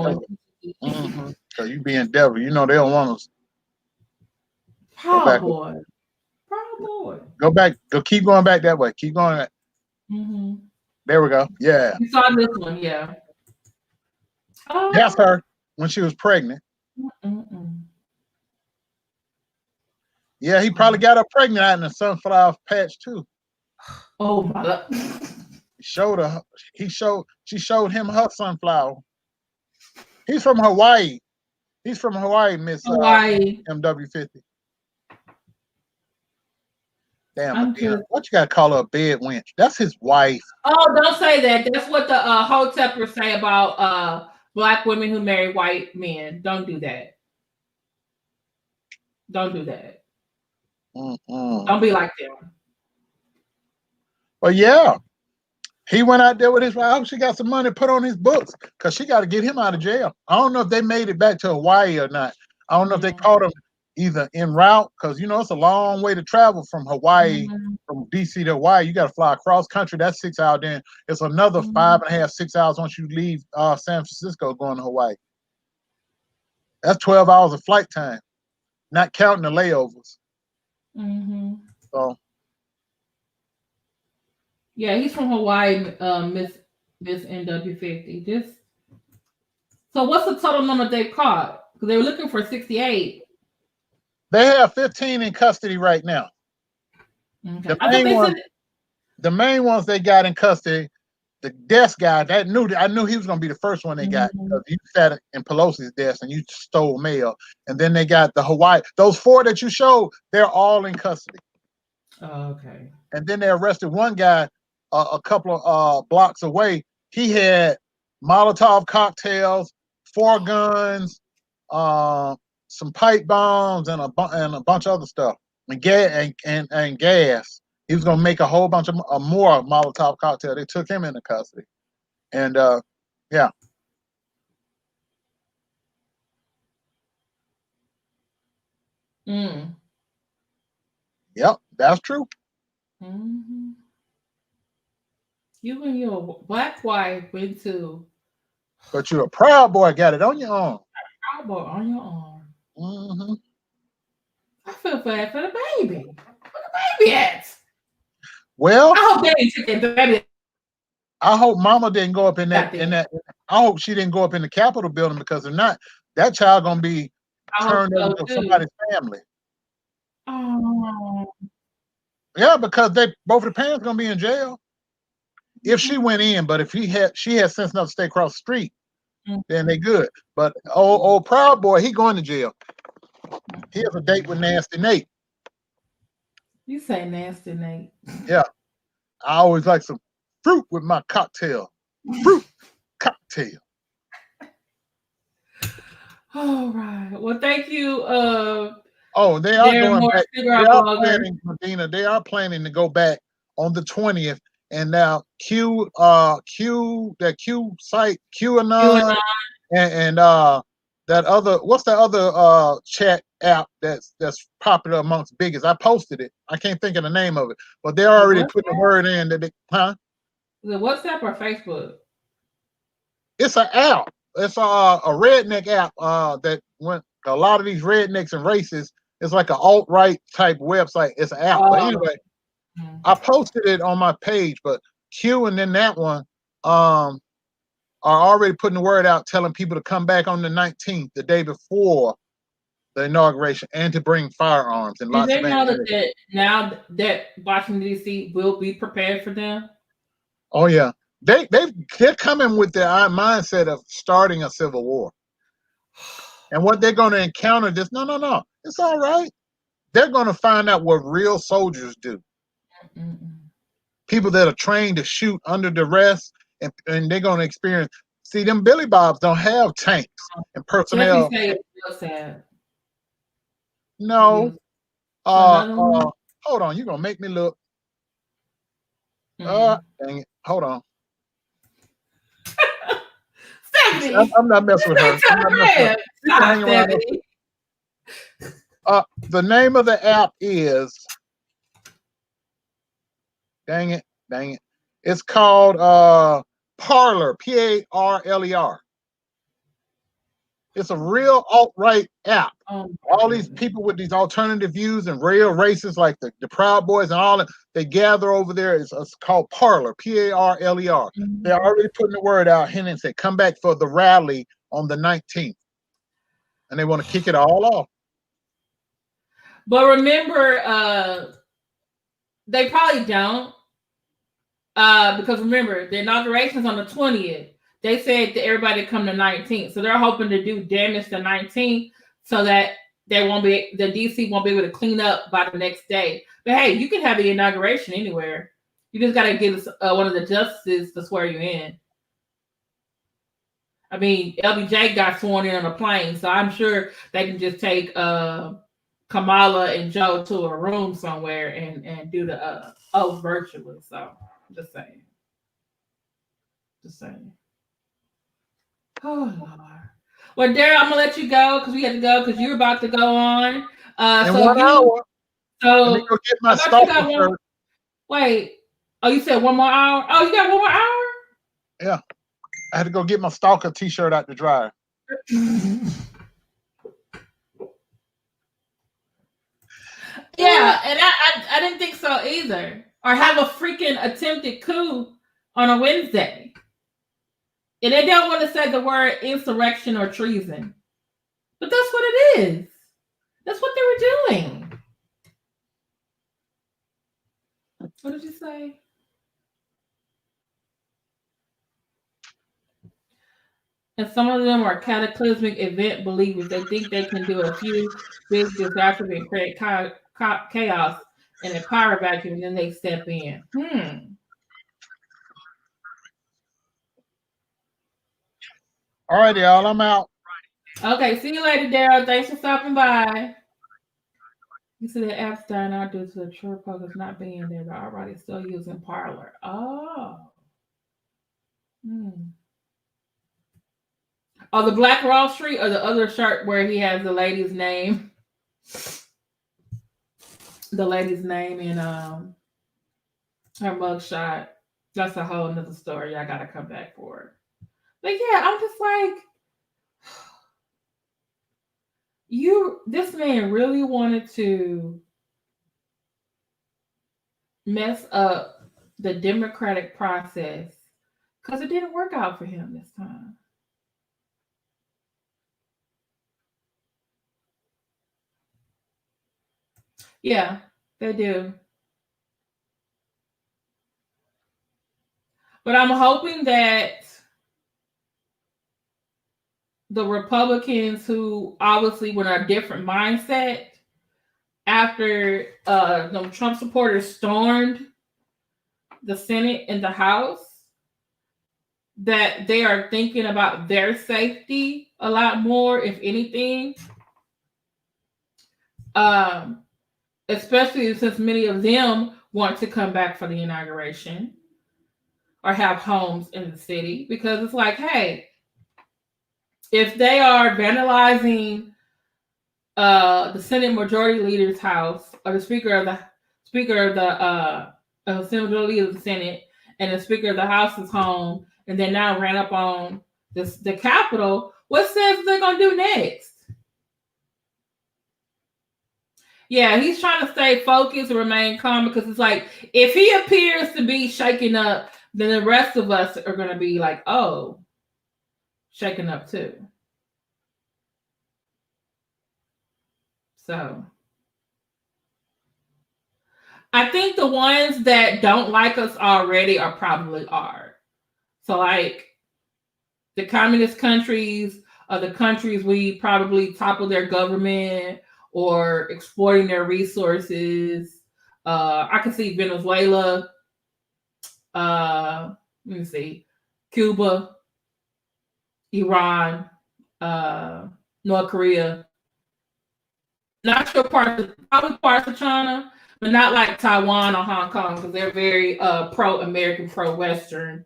Because you being devil, you know they don't want us. Proud Boy. Go back. Keep going back that way. Keep going. There we go. Yeah. You saw this one, yeah. Oh. That's her when she was pregnant. Yeah, he probably got her pregnant out in the sunflower patch too. Oh my God. She showed him her sunflower. He's from Hawaii. He's from Hawaii, Miss Hawaii. MW50. Damn, what you gotta call her a bed wench? That's his wife. Oh, don't say that. That's what the Hoteppers say about Black women who marry white men. Don't do that. Don't do that. Don't be like them. Well, yeah. He went out there with his wife. I hope she got some money put on his books because she got to get him out of jail. I don't know if they made it back to Hawaii or not. I don't know if they caught him either en route because, you know, it's a long way to travel from Hawaii, from D.C. to Hawaii. You got to fly across country. That's 6 hours. Then it's another 5.5, 6 hours once you leave San Francisco going to Hawaii. That's 12 hours of flight time, not counting the layovers. So. Yeah, he's from Hawaii, Miss NW50. So what's the total number they caught? Because they were looking for 68. They have 15 in custody right now. Okay. The main ones they got in custody, the desk guy, I knew he was gonna be the first one they got because you sat in Pelosi's desk and you stole mail. And then they got the Hawaii, those 4 that you showed, they're all in custody. Oh, okay. And then they arrested one guy a couple of blocks away. He had Molotov cocktails, 4 guns, some pipe bombs, and a bunch of other stuff, and gas. And gas. He was gonna make a whole bunch of more Molotov cocktails. They took him into custody, and yeah. Yep, that's true. You and your Black wife went to. But you're a Proud Boy, got it on your arm. Proud Boy on your arm. I feel bad for the baby. Where the baby at? Well, I hope they didn't take that baby. I hope Mama didn't go up in that. I hope she didn't go up in the Capitol building because if not, that child gonna be turned over to somebody's family. Oh. Yeah, because both of the parents gonna be in jail. If she went in, but if she had sense enough to stay across the street, then they good. But old Proud Boy, he going to jail. He has a date with Nasty Nate. You say Nasty Nate. Yeah. I always like some fruit with my cocktail. Fruit cocktail. All right. Well, thank you. They are going back. They are planning, Medina. They are planning to go back on the 20th. And now that Q site, QAnon, and that other, what's that other chat app that's popular amongst biggest? I posted it. I can't think of the name of it, but they're already putting the word in that Is it WhatsApp or Facebook? It's an app. It's a redneck app that went a lot of these rednecks and racists. It's like an alt-right type website. It's an app. But anyway, I posted it on my page, but Q and then that one are already putting the word out telling people to come back on the 19th, the day before the inauguration and to bring firearms and lots Do of they know that now that Washington D.C. will be prepared for them? Oh yeah, they're coming with the mindset of starting a civil war, and what they're going to encounter. Just no, it's all right. They're going to find out what real soldiers do. People that are trained to shoot under duress, and they're going to experience. See, them Billy Bobs don't have tanks and personnel. No. Hold on, you're gonna make me look. Dang it. Hold on. Stephanie, I'm not messing with her. Stop, Stephanie. The name of the app is dang it. It's called Parler, Parler. It's a real alt-right app. All these people with these alternative views and real races like the Proud Boys and all that, they gather over there. It's called Parler, Parler. They're already putting the word out here and say, come back for the rally on the 19th. And they want to kick it all off. But remember, they probably don't. Because remember, the inauguration is on the 20th. They said to everybody to come the 19th. So they're hoping to do damage the 19th so that the DC won't be able to clean up by the next day. But hey, you can have the inauguration anywhere. You just got to get one of the justices to swear you in. I mean, LBJ got sworn in on a plane, so I'm sure they can just take Kamala and Joe to a room somewhere and do the oath virtually. So just saying. Oh Lord. Well, Daryl, I'm gonna let you go because we have to go because you're about to go on. In 1 hour. So let me go get my stalker. Wait. Oh, you said 1 more hour? Oh, you got 1 more hour? Yeah. I had to go get my stalker t-shirt out the dryer. Yeah, and I didn't think so either. Or have a freaking attempted coup on a Wednesday. And they don't want to say the word insurrection or treason. But that's what it is. That's what they were doing. What did you say? And some of them are cataclysmic event believers. They think they can do a few big disasters and create chaos and a power vacuum, and then they step in. All right, y'all. I'm out. Okay, see you later, Daryl. Thanks for stopping by. You see that app's dying out due to the true focus not being there. They're already still using Parler. Oh. Oh, the Black Wall Street or the other shirt where he has the lady's name. The lady's name in her mugshot. That's a whole nother story. I gotta come back for it. But yeah, I'm just like, this man really wanted to mess up the democratic process because it didn't work out for him this time. Yeah, they do. But I'm hoping that the Republicans who obviously were in a different mindset after the Trump supporters stormed the Senate and the House, that they are thinking about their safety a lot more, if anything. Especially since many of them want to come back for the inauguration or have homes in the city, because it's like, hey, if they are vandalizing the Senate Majority Leader's house or the Speaker of the Senate Majority Leader of the Senate and the Speaker of the House's home, and then now ran up on the Capitol, what says they're gonna do next? Yeah, he's trying to stay focused and remain calm because it's like, if he appears to be shaking up, then the rest of us are going to be like, oh, shaken up too. So I think the ones that don't like us already are probably are. So like the communist countries are the countries we probably topple their government or exploiting their resources. I can see Venezuela, let me see, Cuba, Iran, North Korea. Not sure probably parts of China, but not like Taiwan or Hong Kong because they're very pro-American, pro-Western.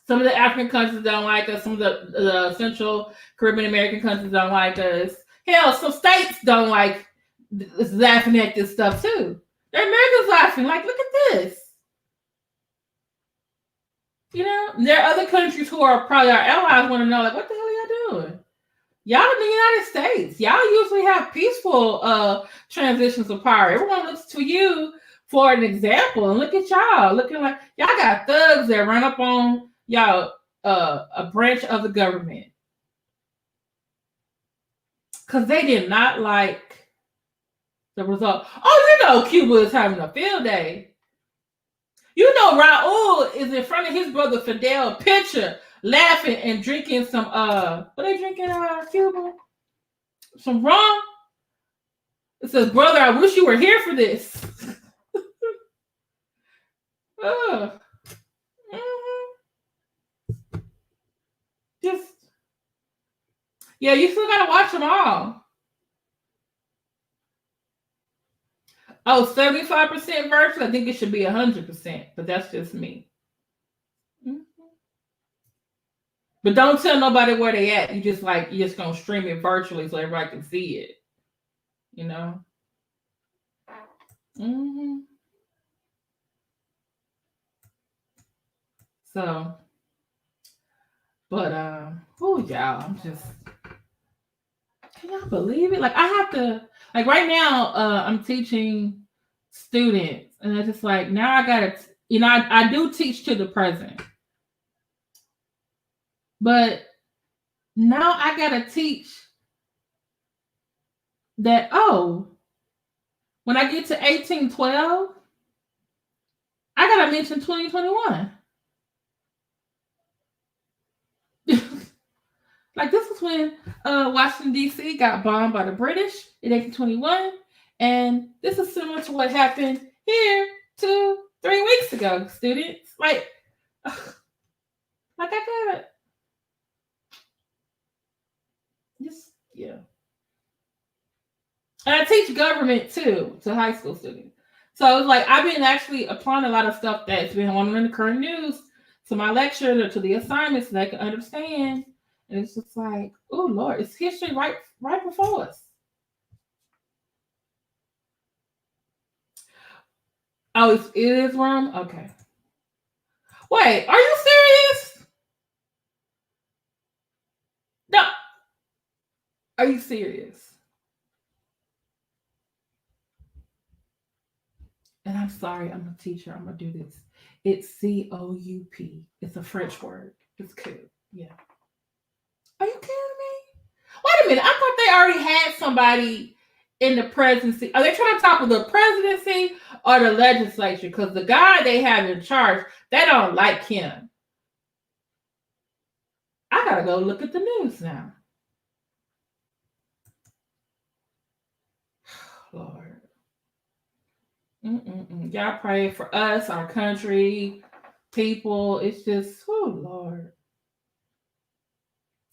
Some of the African countries don't like us. Some of the Central Caribbean American countries don't like us. Hell, some states don't like laughing at this stuff too. The Americans laughing like, look at this. You know, there are other countries who are probably our allies want to know, like, what the hell are y'all doing? Y'all in the United States, y'all usually have peaceful transitions of power. Everyone looks to you for an example. And look at y'all, looking like y'all got thugs that run up on y'all a branch of the government. Because they did not like the result. Oh, you know Cuba is having a field day. You know Raul is in front of his brother Fidel picture, laughing and drinking some what they drinking Cuba? Some rum. It says, brother, I wish you were here for this. Just yeah, you still gotta watch them all. Oh, 75% virtual. I think it should be 100%, but that's just me. But don't tell nobody where they at. You just gonna stream it virtually so everybody can see it. You know? So, but oh y'all, I'm just, can y'all believe it? Like I have to, like right now, I'm teaching students, and it's just like now I gotta, you know, I do teach to the present, but now I gotta teach that, oh, when I get to 1812, I gotta mention 2021. Like this is when Washington, D.C. got bombed by the British in 1821. And this is similar to what happened here 2-3 weeks ago, students. Like I got it. Just, yeah. And I teach government too to high school students. So it's like I've been actually applying a lot of stuff that's been on in the current news to my lecture, to the assignments so they can understand. And it's just like, oh Lord, it's history right before us. Oh, it is rum? Okay. Wait, are you serious? No. Are you serious? And I'm sorry, I'm a teacher. I'm going to do this. It's COUP. It's a French word. It's cool. Yeah. Are you kidding me? Wait a minute. I thought they already had somebody in the presidency. Are they trying to topple the presidency or the legislature? Because the guy they have in charge, they don't like him. I got to go look at the news now. Lord. Y'all pray for us, our country, people. It's just, oh Lord.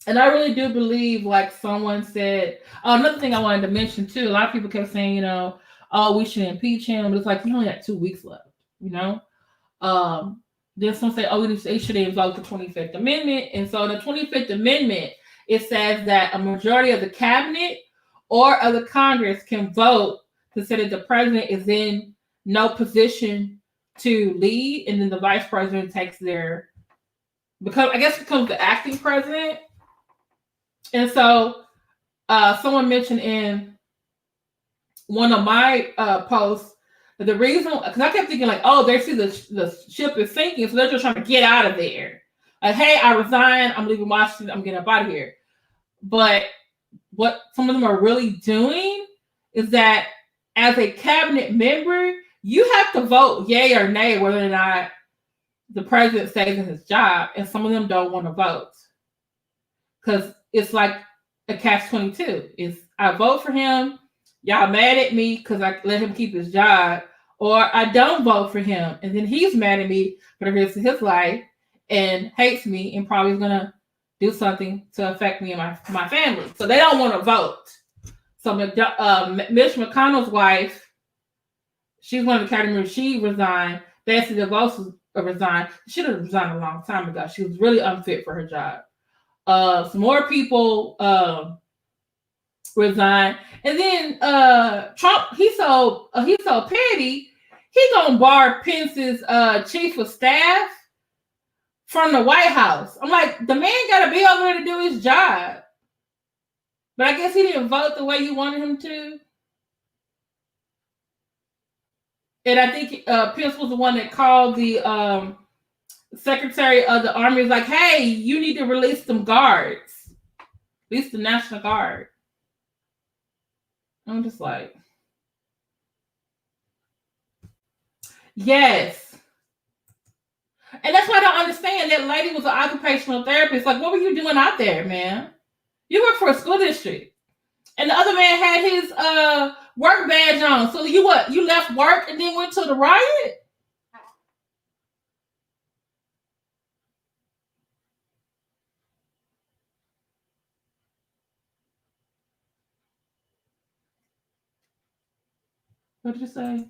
And I really do believe, like someone said, another thing I wanted to mention too, a lot of people kept saying, you know, oh, we should impeach him, but it's like you only got 2 weeks left, you know? Then some say, oh, they should invoke the 25th Amendment. And so the 25th Amendment, it says that a majority of the cabinet or of the Congress can vote to say that the president is in no position to lead, and then the vice president takes becomes the acting president. And so someone mentioned in one of my posts that the reason, because I kept thinking like, oh, they see the ship is sinking, so they're just trying to get out of there. Like, hey, I resign, I'm leaving Washington, I'm getting up out of here. But what some of them are really doing is that as a cabinet member, you have to vote yay or nay whether or not the president stays in his job, and some of them don't want to vote because it's like a catch-22. It's I vote for him, y'all mad at me because I let him keep his job, or I don't vote for him, and then he's mad at me for the rest of his life and hates me and probably is gonna do something to affect me and my family. So they don't want to vote. So Mitch McConnell's wife, she's one of the cabinet members. She resigned. Betsy DeVos resigned. She should have resigned a long time ago. She was really unfit for her job. Some more people resigned, and then Trump. He's so petty. He gonna bar Pence's chief of staff from the White House. I'm like, the man got to be over there to do his job. But I guess he didn't vote the way you wanted him to. And I think Pence was the one that called the Secretary of the Army. Was like, hey, you need to release some guards. Release the National Guard. I'm just like, yes. And that's why I don't understand. That lady was an occupational therapist. Like, what were you doing out there, man? You work for a school district. And the other man had his work badge on. So you what? You left work and then went to the riot? What did you say?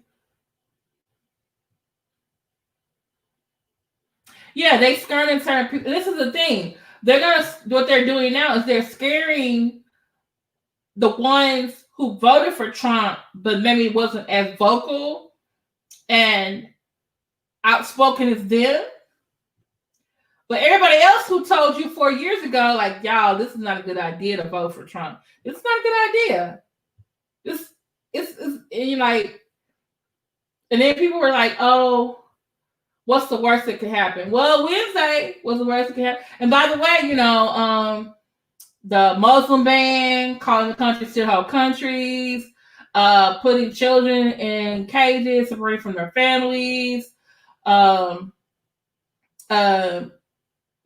Yeah, they scared and turn people. This is the thing. What they're doing now is they're scaring the ones who voted for Trump, but maybe wasn't as vocal and outspoken as them. But everybody else who told you 4 years ago, like, y'all, this is not a good idea to vote for Trump. It's not a good idea. It's and you're like, and then people were like, oh, what's the worst that could happen? Well, Wednesday was the worst that could happen. And by the way, the Muslim ban, calling the country shithole countries, putting children in cages, separated from their families. What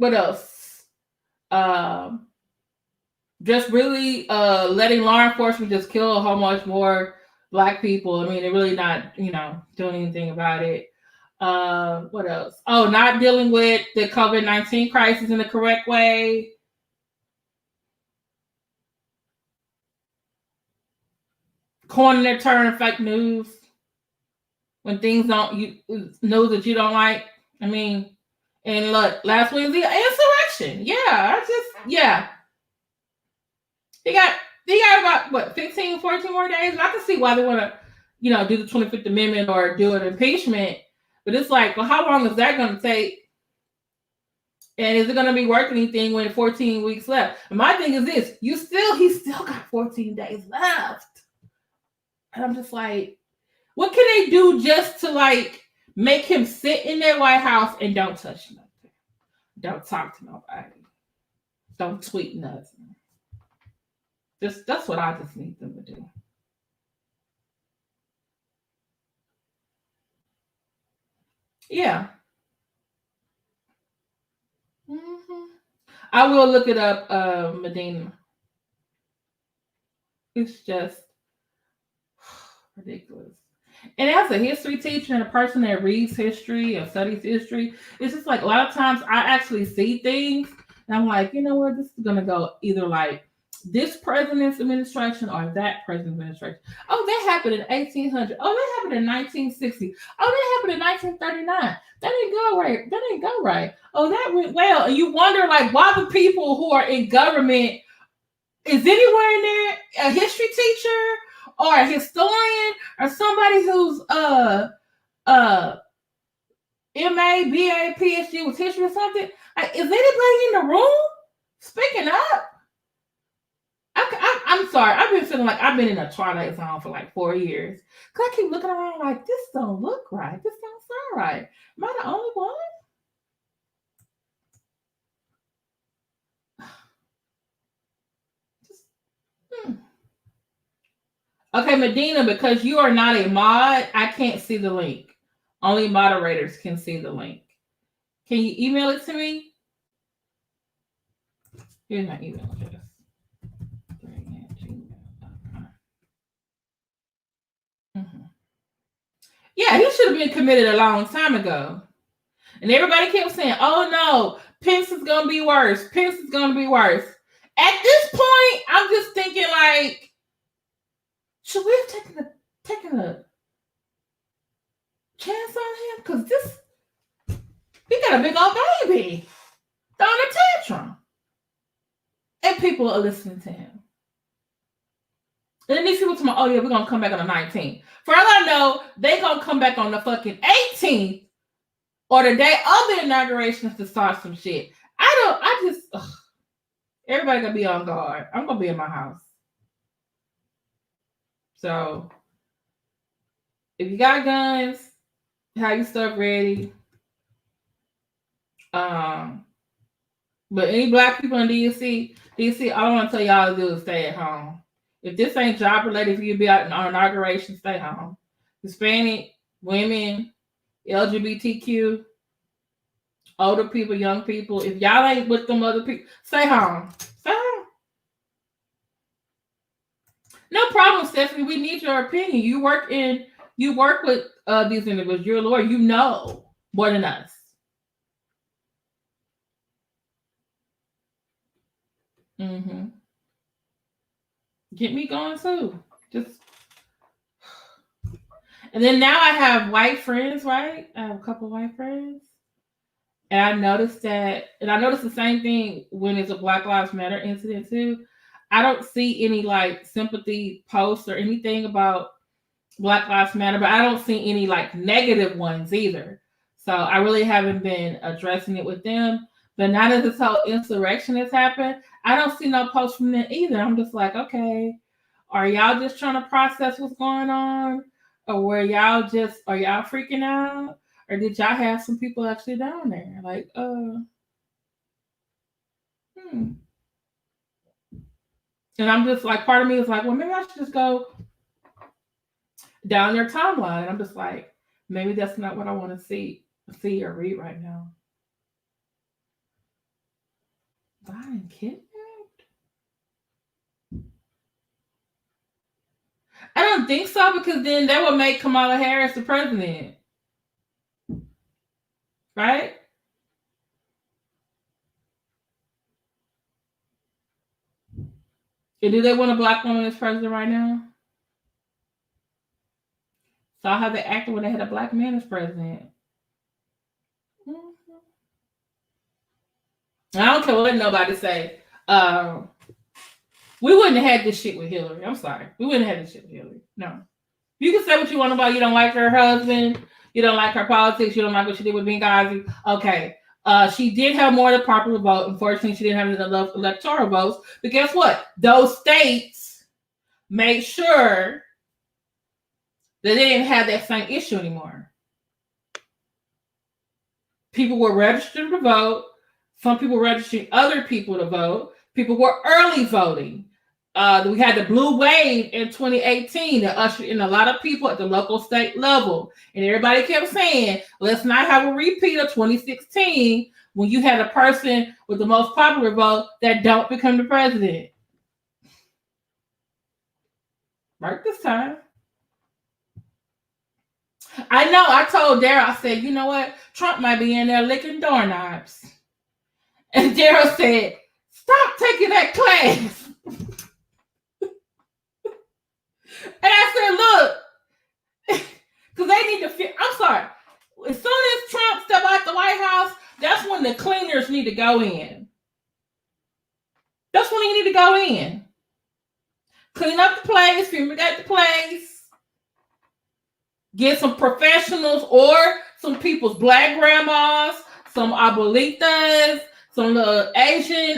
else? Just really letting law enforcement just kill a whole bunch more Black people. I mean, they're really not, doing anything about it. What else? Oh, not dealing with the COVID-19 crisis in the correct way. Coining their term fake news when things news that you don't like. I mean, and look, last Wednesday, insurrection. Yeah. He got about what 15, 14 more days. And I can see why they want to, do the 25th Amendment or do an impeachment. But it's like, well, how long is that going to take? And is it going to be worth anything when 14 weeks left? And my thing is this: he still got 14 days left. And I'm just like, what can they do just to make him sit in their White House and don't touch nothing? Don't talk to nobody. Don't tweet nothing. That's what I just need them to do. Yeah. Mm-hmm. I will look it up, Medina. It's just ridiculous. And as a history teacher and a person that reads history or studies history, it's just like a lot of times I actually see things and I'm like, you know what, this is going to go either like this president's administration or that president's administration. Oh, that happened in 1800. Oh, that happened in 1960. Oh, that happened in 1939. That didn't go right. That didn't go right. Oh, that went well. And you wonder why the people who are in government, is anywhere in there a history teacher or a historian or somebody who's MA, BA, PhD with history or something? Is anybody in the room speaking up? I'm sorry. I've been feeling like I've been in a twilight zone for 4 years. Because I keep looking around like, this don't look right. This don't sound right. Am I the only one? Okay, Medina, because you are not a mod, I can't see the link. Only moderators can see the link. Can you email it to me? Here's my email address. Yeah, he should have been committed a long time ago. And everybody kept saying, oh no, Pence is going to be worse. Pence is going to be worse. At this point, I'm just thinking like, should we have taken a chance on him? Because he got a big old baby throwing a tantrum. And people are listening to him. And then these people tell me, oh yeah, we're going to come back on the 19th. For all I know, they're going to come back on the fucking 18th or the day of the inauguration to start some shit. Everybody going to be on guard. I'm going to be in my house. So, if you got guns, have your stuff ready. But any black people in DC, all I want to tell y'all to do is stay at home. If this ain't job related for you to be out on inauguration, stay home. Hispanic, women, LGBTQ, older people, young people. If y'all ain't with them other people, stay home. Stay home. No problem, Stephanie. We need your opinion. You work with these individuals. You're a lawyer. You know more than us. Mm-hmm. Get me going too. And then now I have white friends, right? I have a couple of white friends. And I noticed the same thing when it's a Black Lives Matter incident too. I don't see any like sympathy posts or anything about Black Lives Matter, but I don't see any like negative ones either. So I really haven't been addressing it with them. But now that this whole insurrection has happened, I don't see no posts from them either. I'm just like, okay, are y'all just trying to process what's going on? Or are y'all freaking out? Or did y'all have some people actually down there? Like, And I'm just like, part of me is like, well, maybe I should just go down their timeline. I'm just like, maybe that's not what I want to see or read right now. Biden kidnapped? I don't think so, because then that would make Kamala Harris the president. Right? And do they want a black woman as president right now? Saw how they acted when they had a black man as president. Mm-hmm. I don't care what nobody say. We wouldn't have had this shit with Hillary. I'm sorry. We wouldn't have had this shit with Hillary. No. You can say what you want about you don't like her husband, you don't like her politics, you don't like what she did with Benghazi. Okay. She did have more of the popular vote. Unfortunately, she didn't have enough electoral votes. But guess what? Those states made sure that they didn't have that same issue anymore. People were registered to vote. Some people registered other people to vote. People were early voting. We had the blue wave in 2018 that ushered in a lot of people at the local state level. And everybody kept saying, let's not have a repeat of 2016 when you had a person with the most popular vote that don't become the president. Right this time. I know, I told Daryl, I said, you know what? Trump might be in there licking doorknobs. And Daryl said, stop taking that class. And I said, look, because they need to fit. I'm sorry. As soon as Trump step out the White House, that's when the cleaners need to go in. That's when you need to go in. Clean up the place, fumigate the place. Get some professionals or some people's black grandmas, some abuelitas, some Asian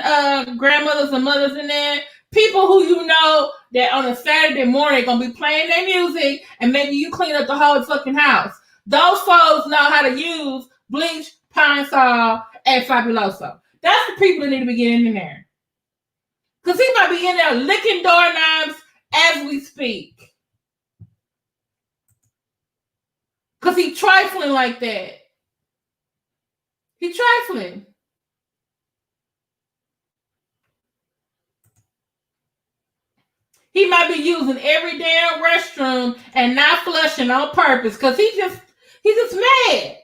grandmothers and mothers in there. People who you know that on a Saturday morning going to be playing their music and maybe you clean up the whole fucking house. Those folks know how to use bleach, Pine Sol, and Fabuloso. That's the people that need to be getting in there. Because he might be in there licking doorknobs as we speak. Because he trifling like that. He trifling. He might be using every damn restroom and not flushing on purpose because he's just mad.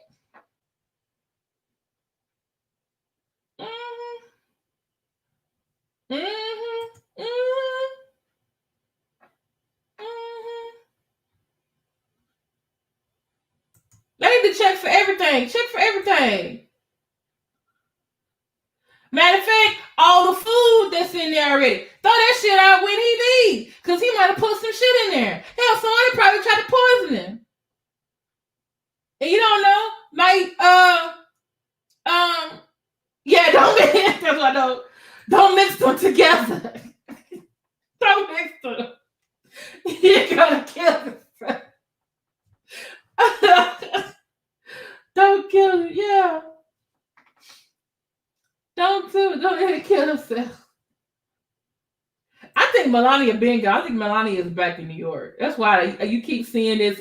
They need to check for everything. Check for everything. Matter of fact, all the food that's in there already, throw that shit out when he leaves. Because he might have put some shit in there. Hell, somebody probably tried to poison him. And you don't know? Yeah, that's why don't mix them together. Don't mix them. You're gonna kill yourself. Don't kill him, yeah. Don't do it. Don't let it kill himself. I think Melania Bingo. I think Melania is back in New York. That's why you keep seeing this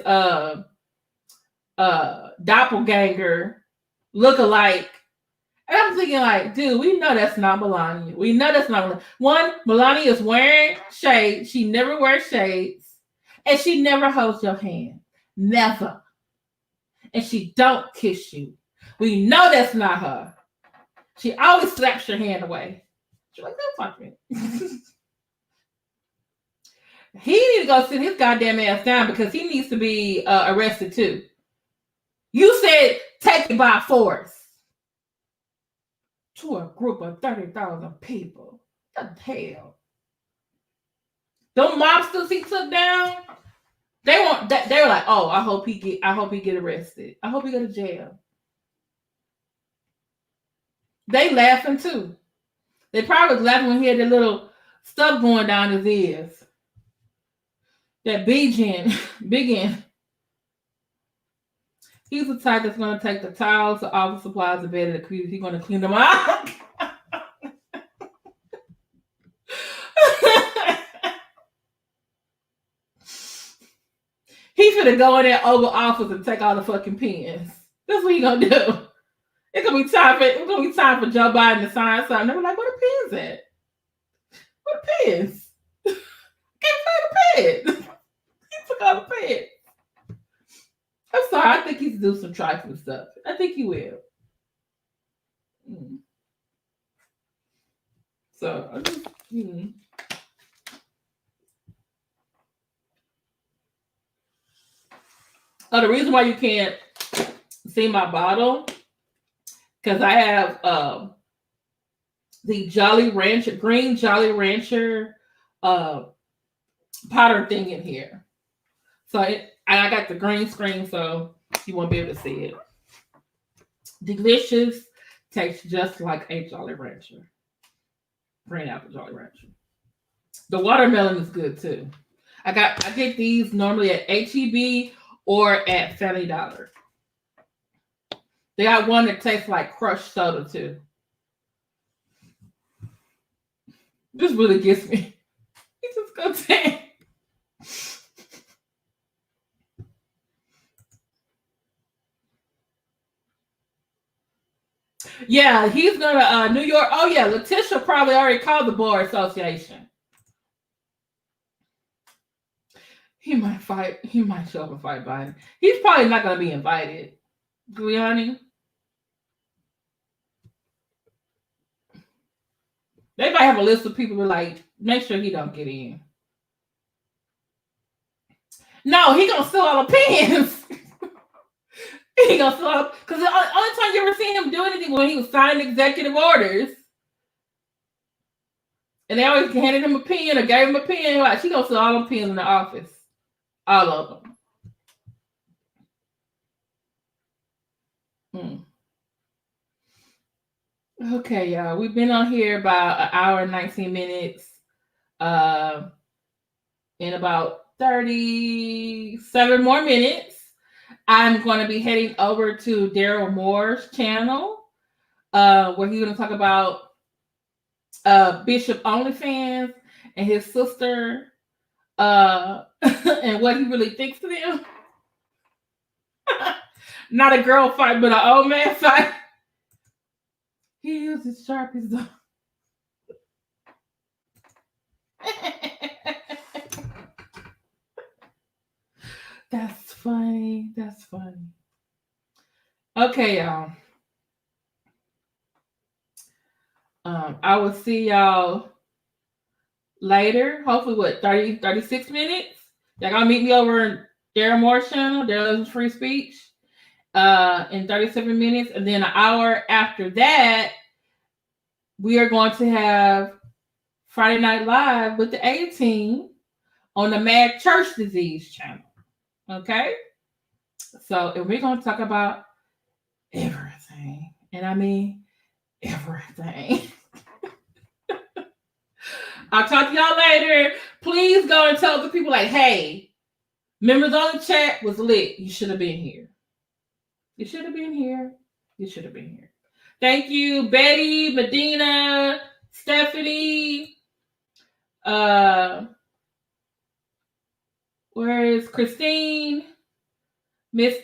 doppelganger look-alike. And I'm thinking like, dude, we know that's not Melania. We know that's not Melania. One, Melania is wearing shades. She never wears shades. And she never holds your hand. Never. And she don't kiss you. We know that's not her. She always slaps your hand away. She's like, don't fuck me. He needs to go sit his goddamn ass down because he needs to be arrested too. You said take it by force to a group of 30,000 people. What the hell? Those mobsters he took down, they were like, oh, I hope he get arrested. I hope he go to jail. They laughing too. They probably was laughing when he had that little stuff going down his ears. That big end. He's the type that's going to take the towels, the office supplies, the bed, and the crews. He's going to clean them out. He's going to go in that Oval Office and take all the fucking pens. That's what he's going to do. It's gonna be time for Joe Biden to sign something. They were like, "Where the pens at? Where the pens? Can't find the pens. He took all the pens." I'm sorry. I think he's do some trifling stuff. I think he will. So I just. Oh, the reason why you can't see my bottle. Because I have the Jolly Rancher, green Jolly Rancher powder thing in here. So I got the green screen, so you won't be able to see it. Delicious. Tastes just like a Jolly Rancher. Green apple Jolly Rancher. The watermelon is good too. I get these normally at HEB or at Family Dollar. They got one that tastes like crushed soda too. This really gets me. He just goes in. Yeah, he's gonna New York. Oh yeah, Letitia probably already called the bar association. He might fight. He might show up and fight Biden. He's probably not gonna be invited. Giuliani. They might have a list of people who like, make sure he don't get in. No, he gonna steal all the pens. He gonna steal all, because the only time you ever seen him do anything when he was signing executive orders. And they always handed him a pen or gave him a pen. Like, she gonna steal all them pens in the office. All of them. Okay, y'all. We've been on here about an hour and 19 minutes. In about 37 more minutes, I'm going to be heading over to Daryl Moore's channel, where he's going to talk about Bishop OnlyFans and his sister, and what he really thinks of them. Not a girl fight, but an old man fight. He uses Sharpies though. That's funny. That's funny. Okay, y'all. I will see y'all later. Hopefully, what, 36 minutes? Y'all gonna meet me over in Darren Moore's channel, Darren's Free Speech, in 37 minutes. And then an hour after that, we are going to have Friday Night Live with the A-Team on the Mad Church Disease channel. Okay? So, and we're going to talk about everything. And I mean, everything. I'll talk to y'all later. Please go and tell the people, like, hey, members on the chat was lit. You should have been here. You should have been here. You should have been here. Thank you, Betty, Medina, Stephanie. Where is Christine? Miss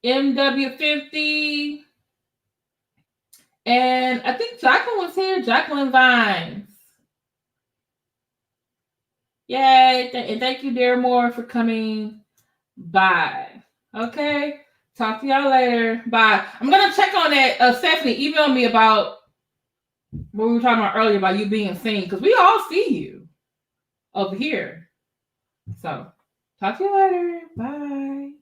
MW50. And I think Jacqueline was here. Jacqueline Vines. Yay. And thank you, Darren Moore, for coming by. Okay. Talk to y'all later. Bye. I'm going to check on that. Stephanie, email me about what we were talking about earlier about you being seen, because we all see you over here. So, talk to you later. Bye.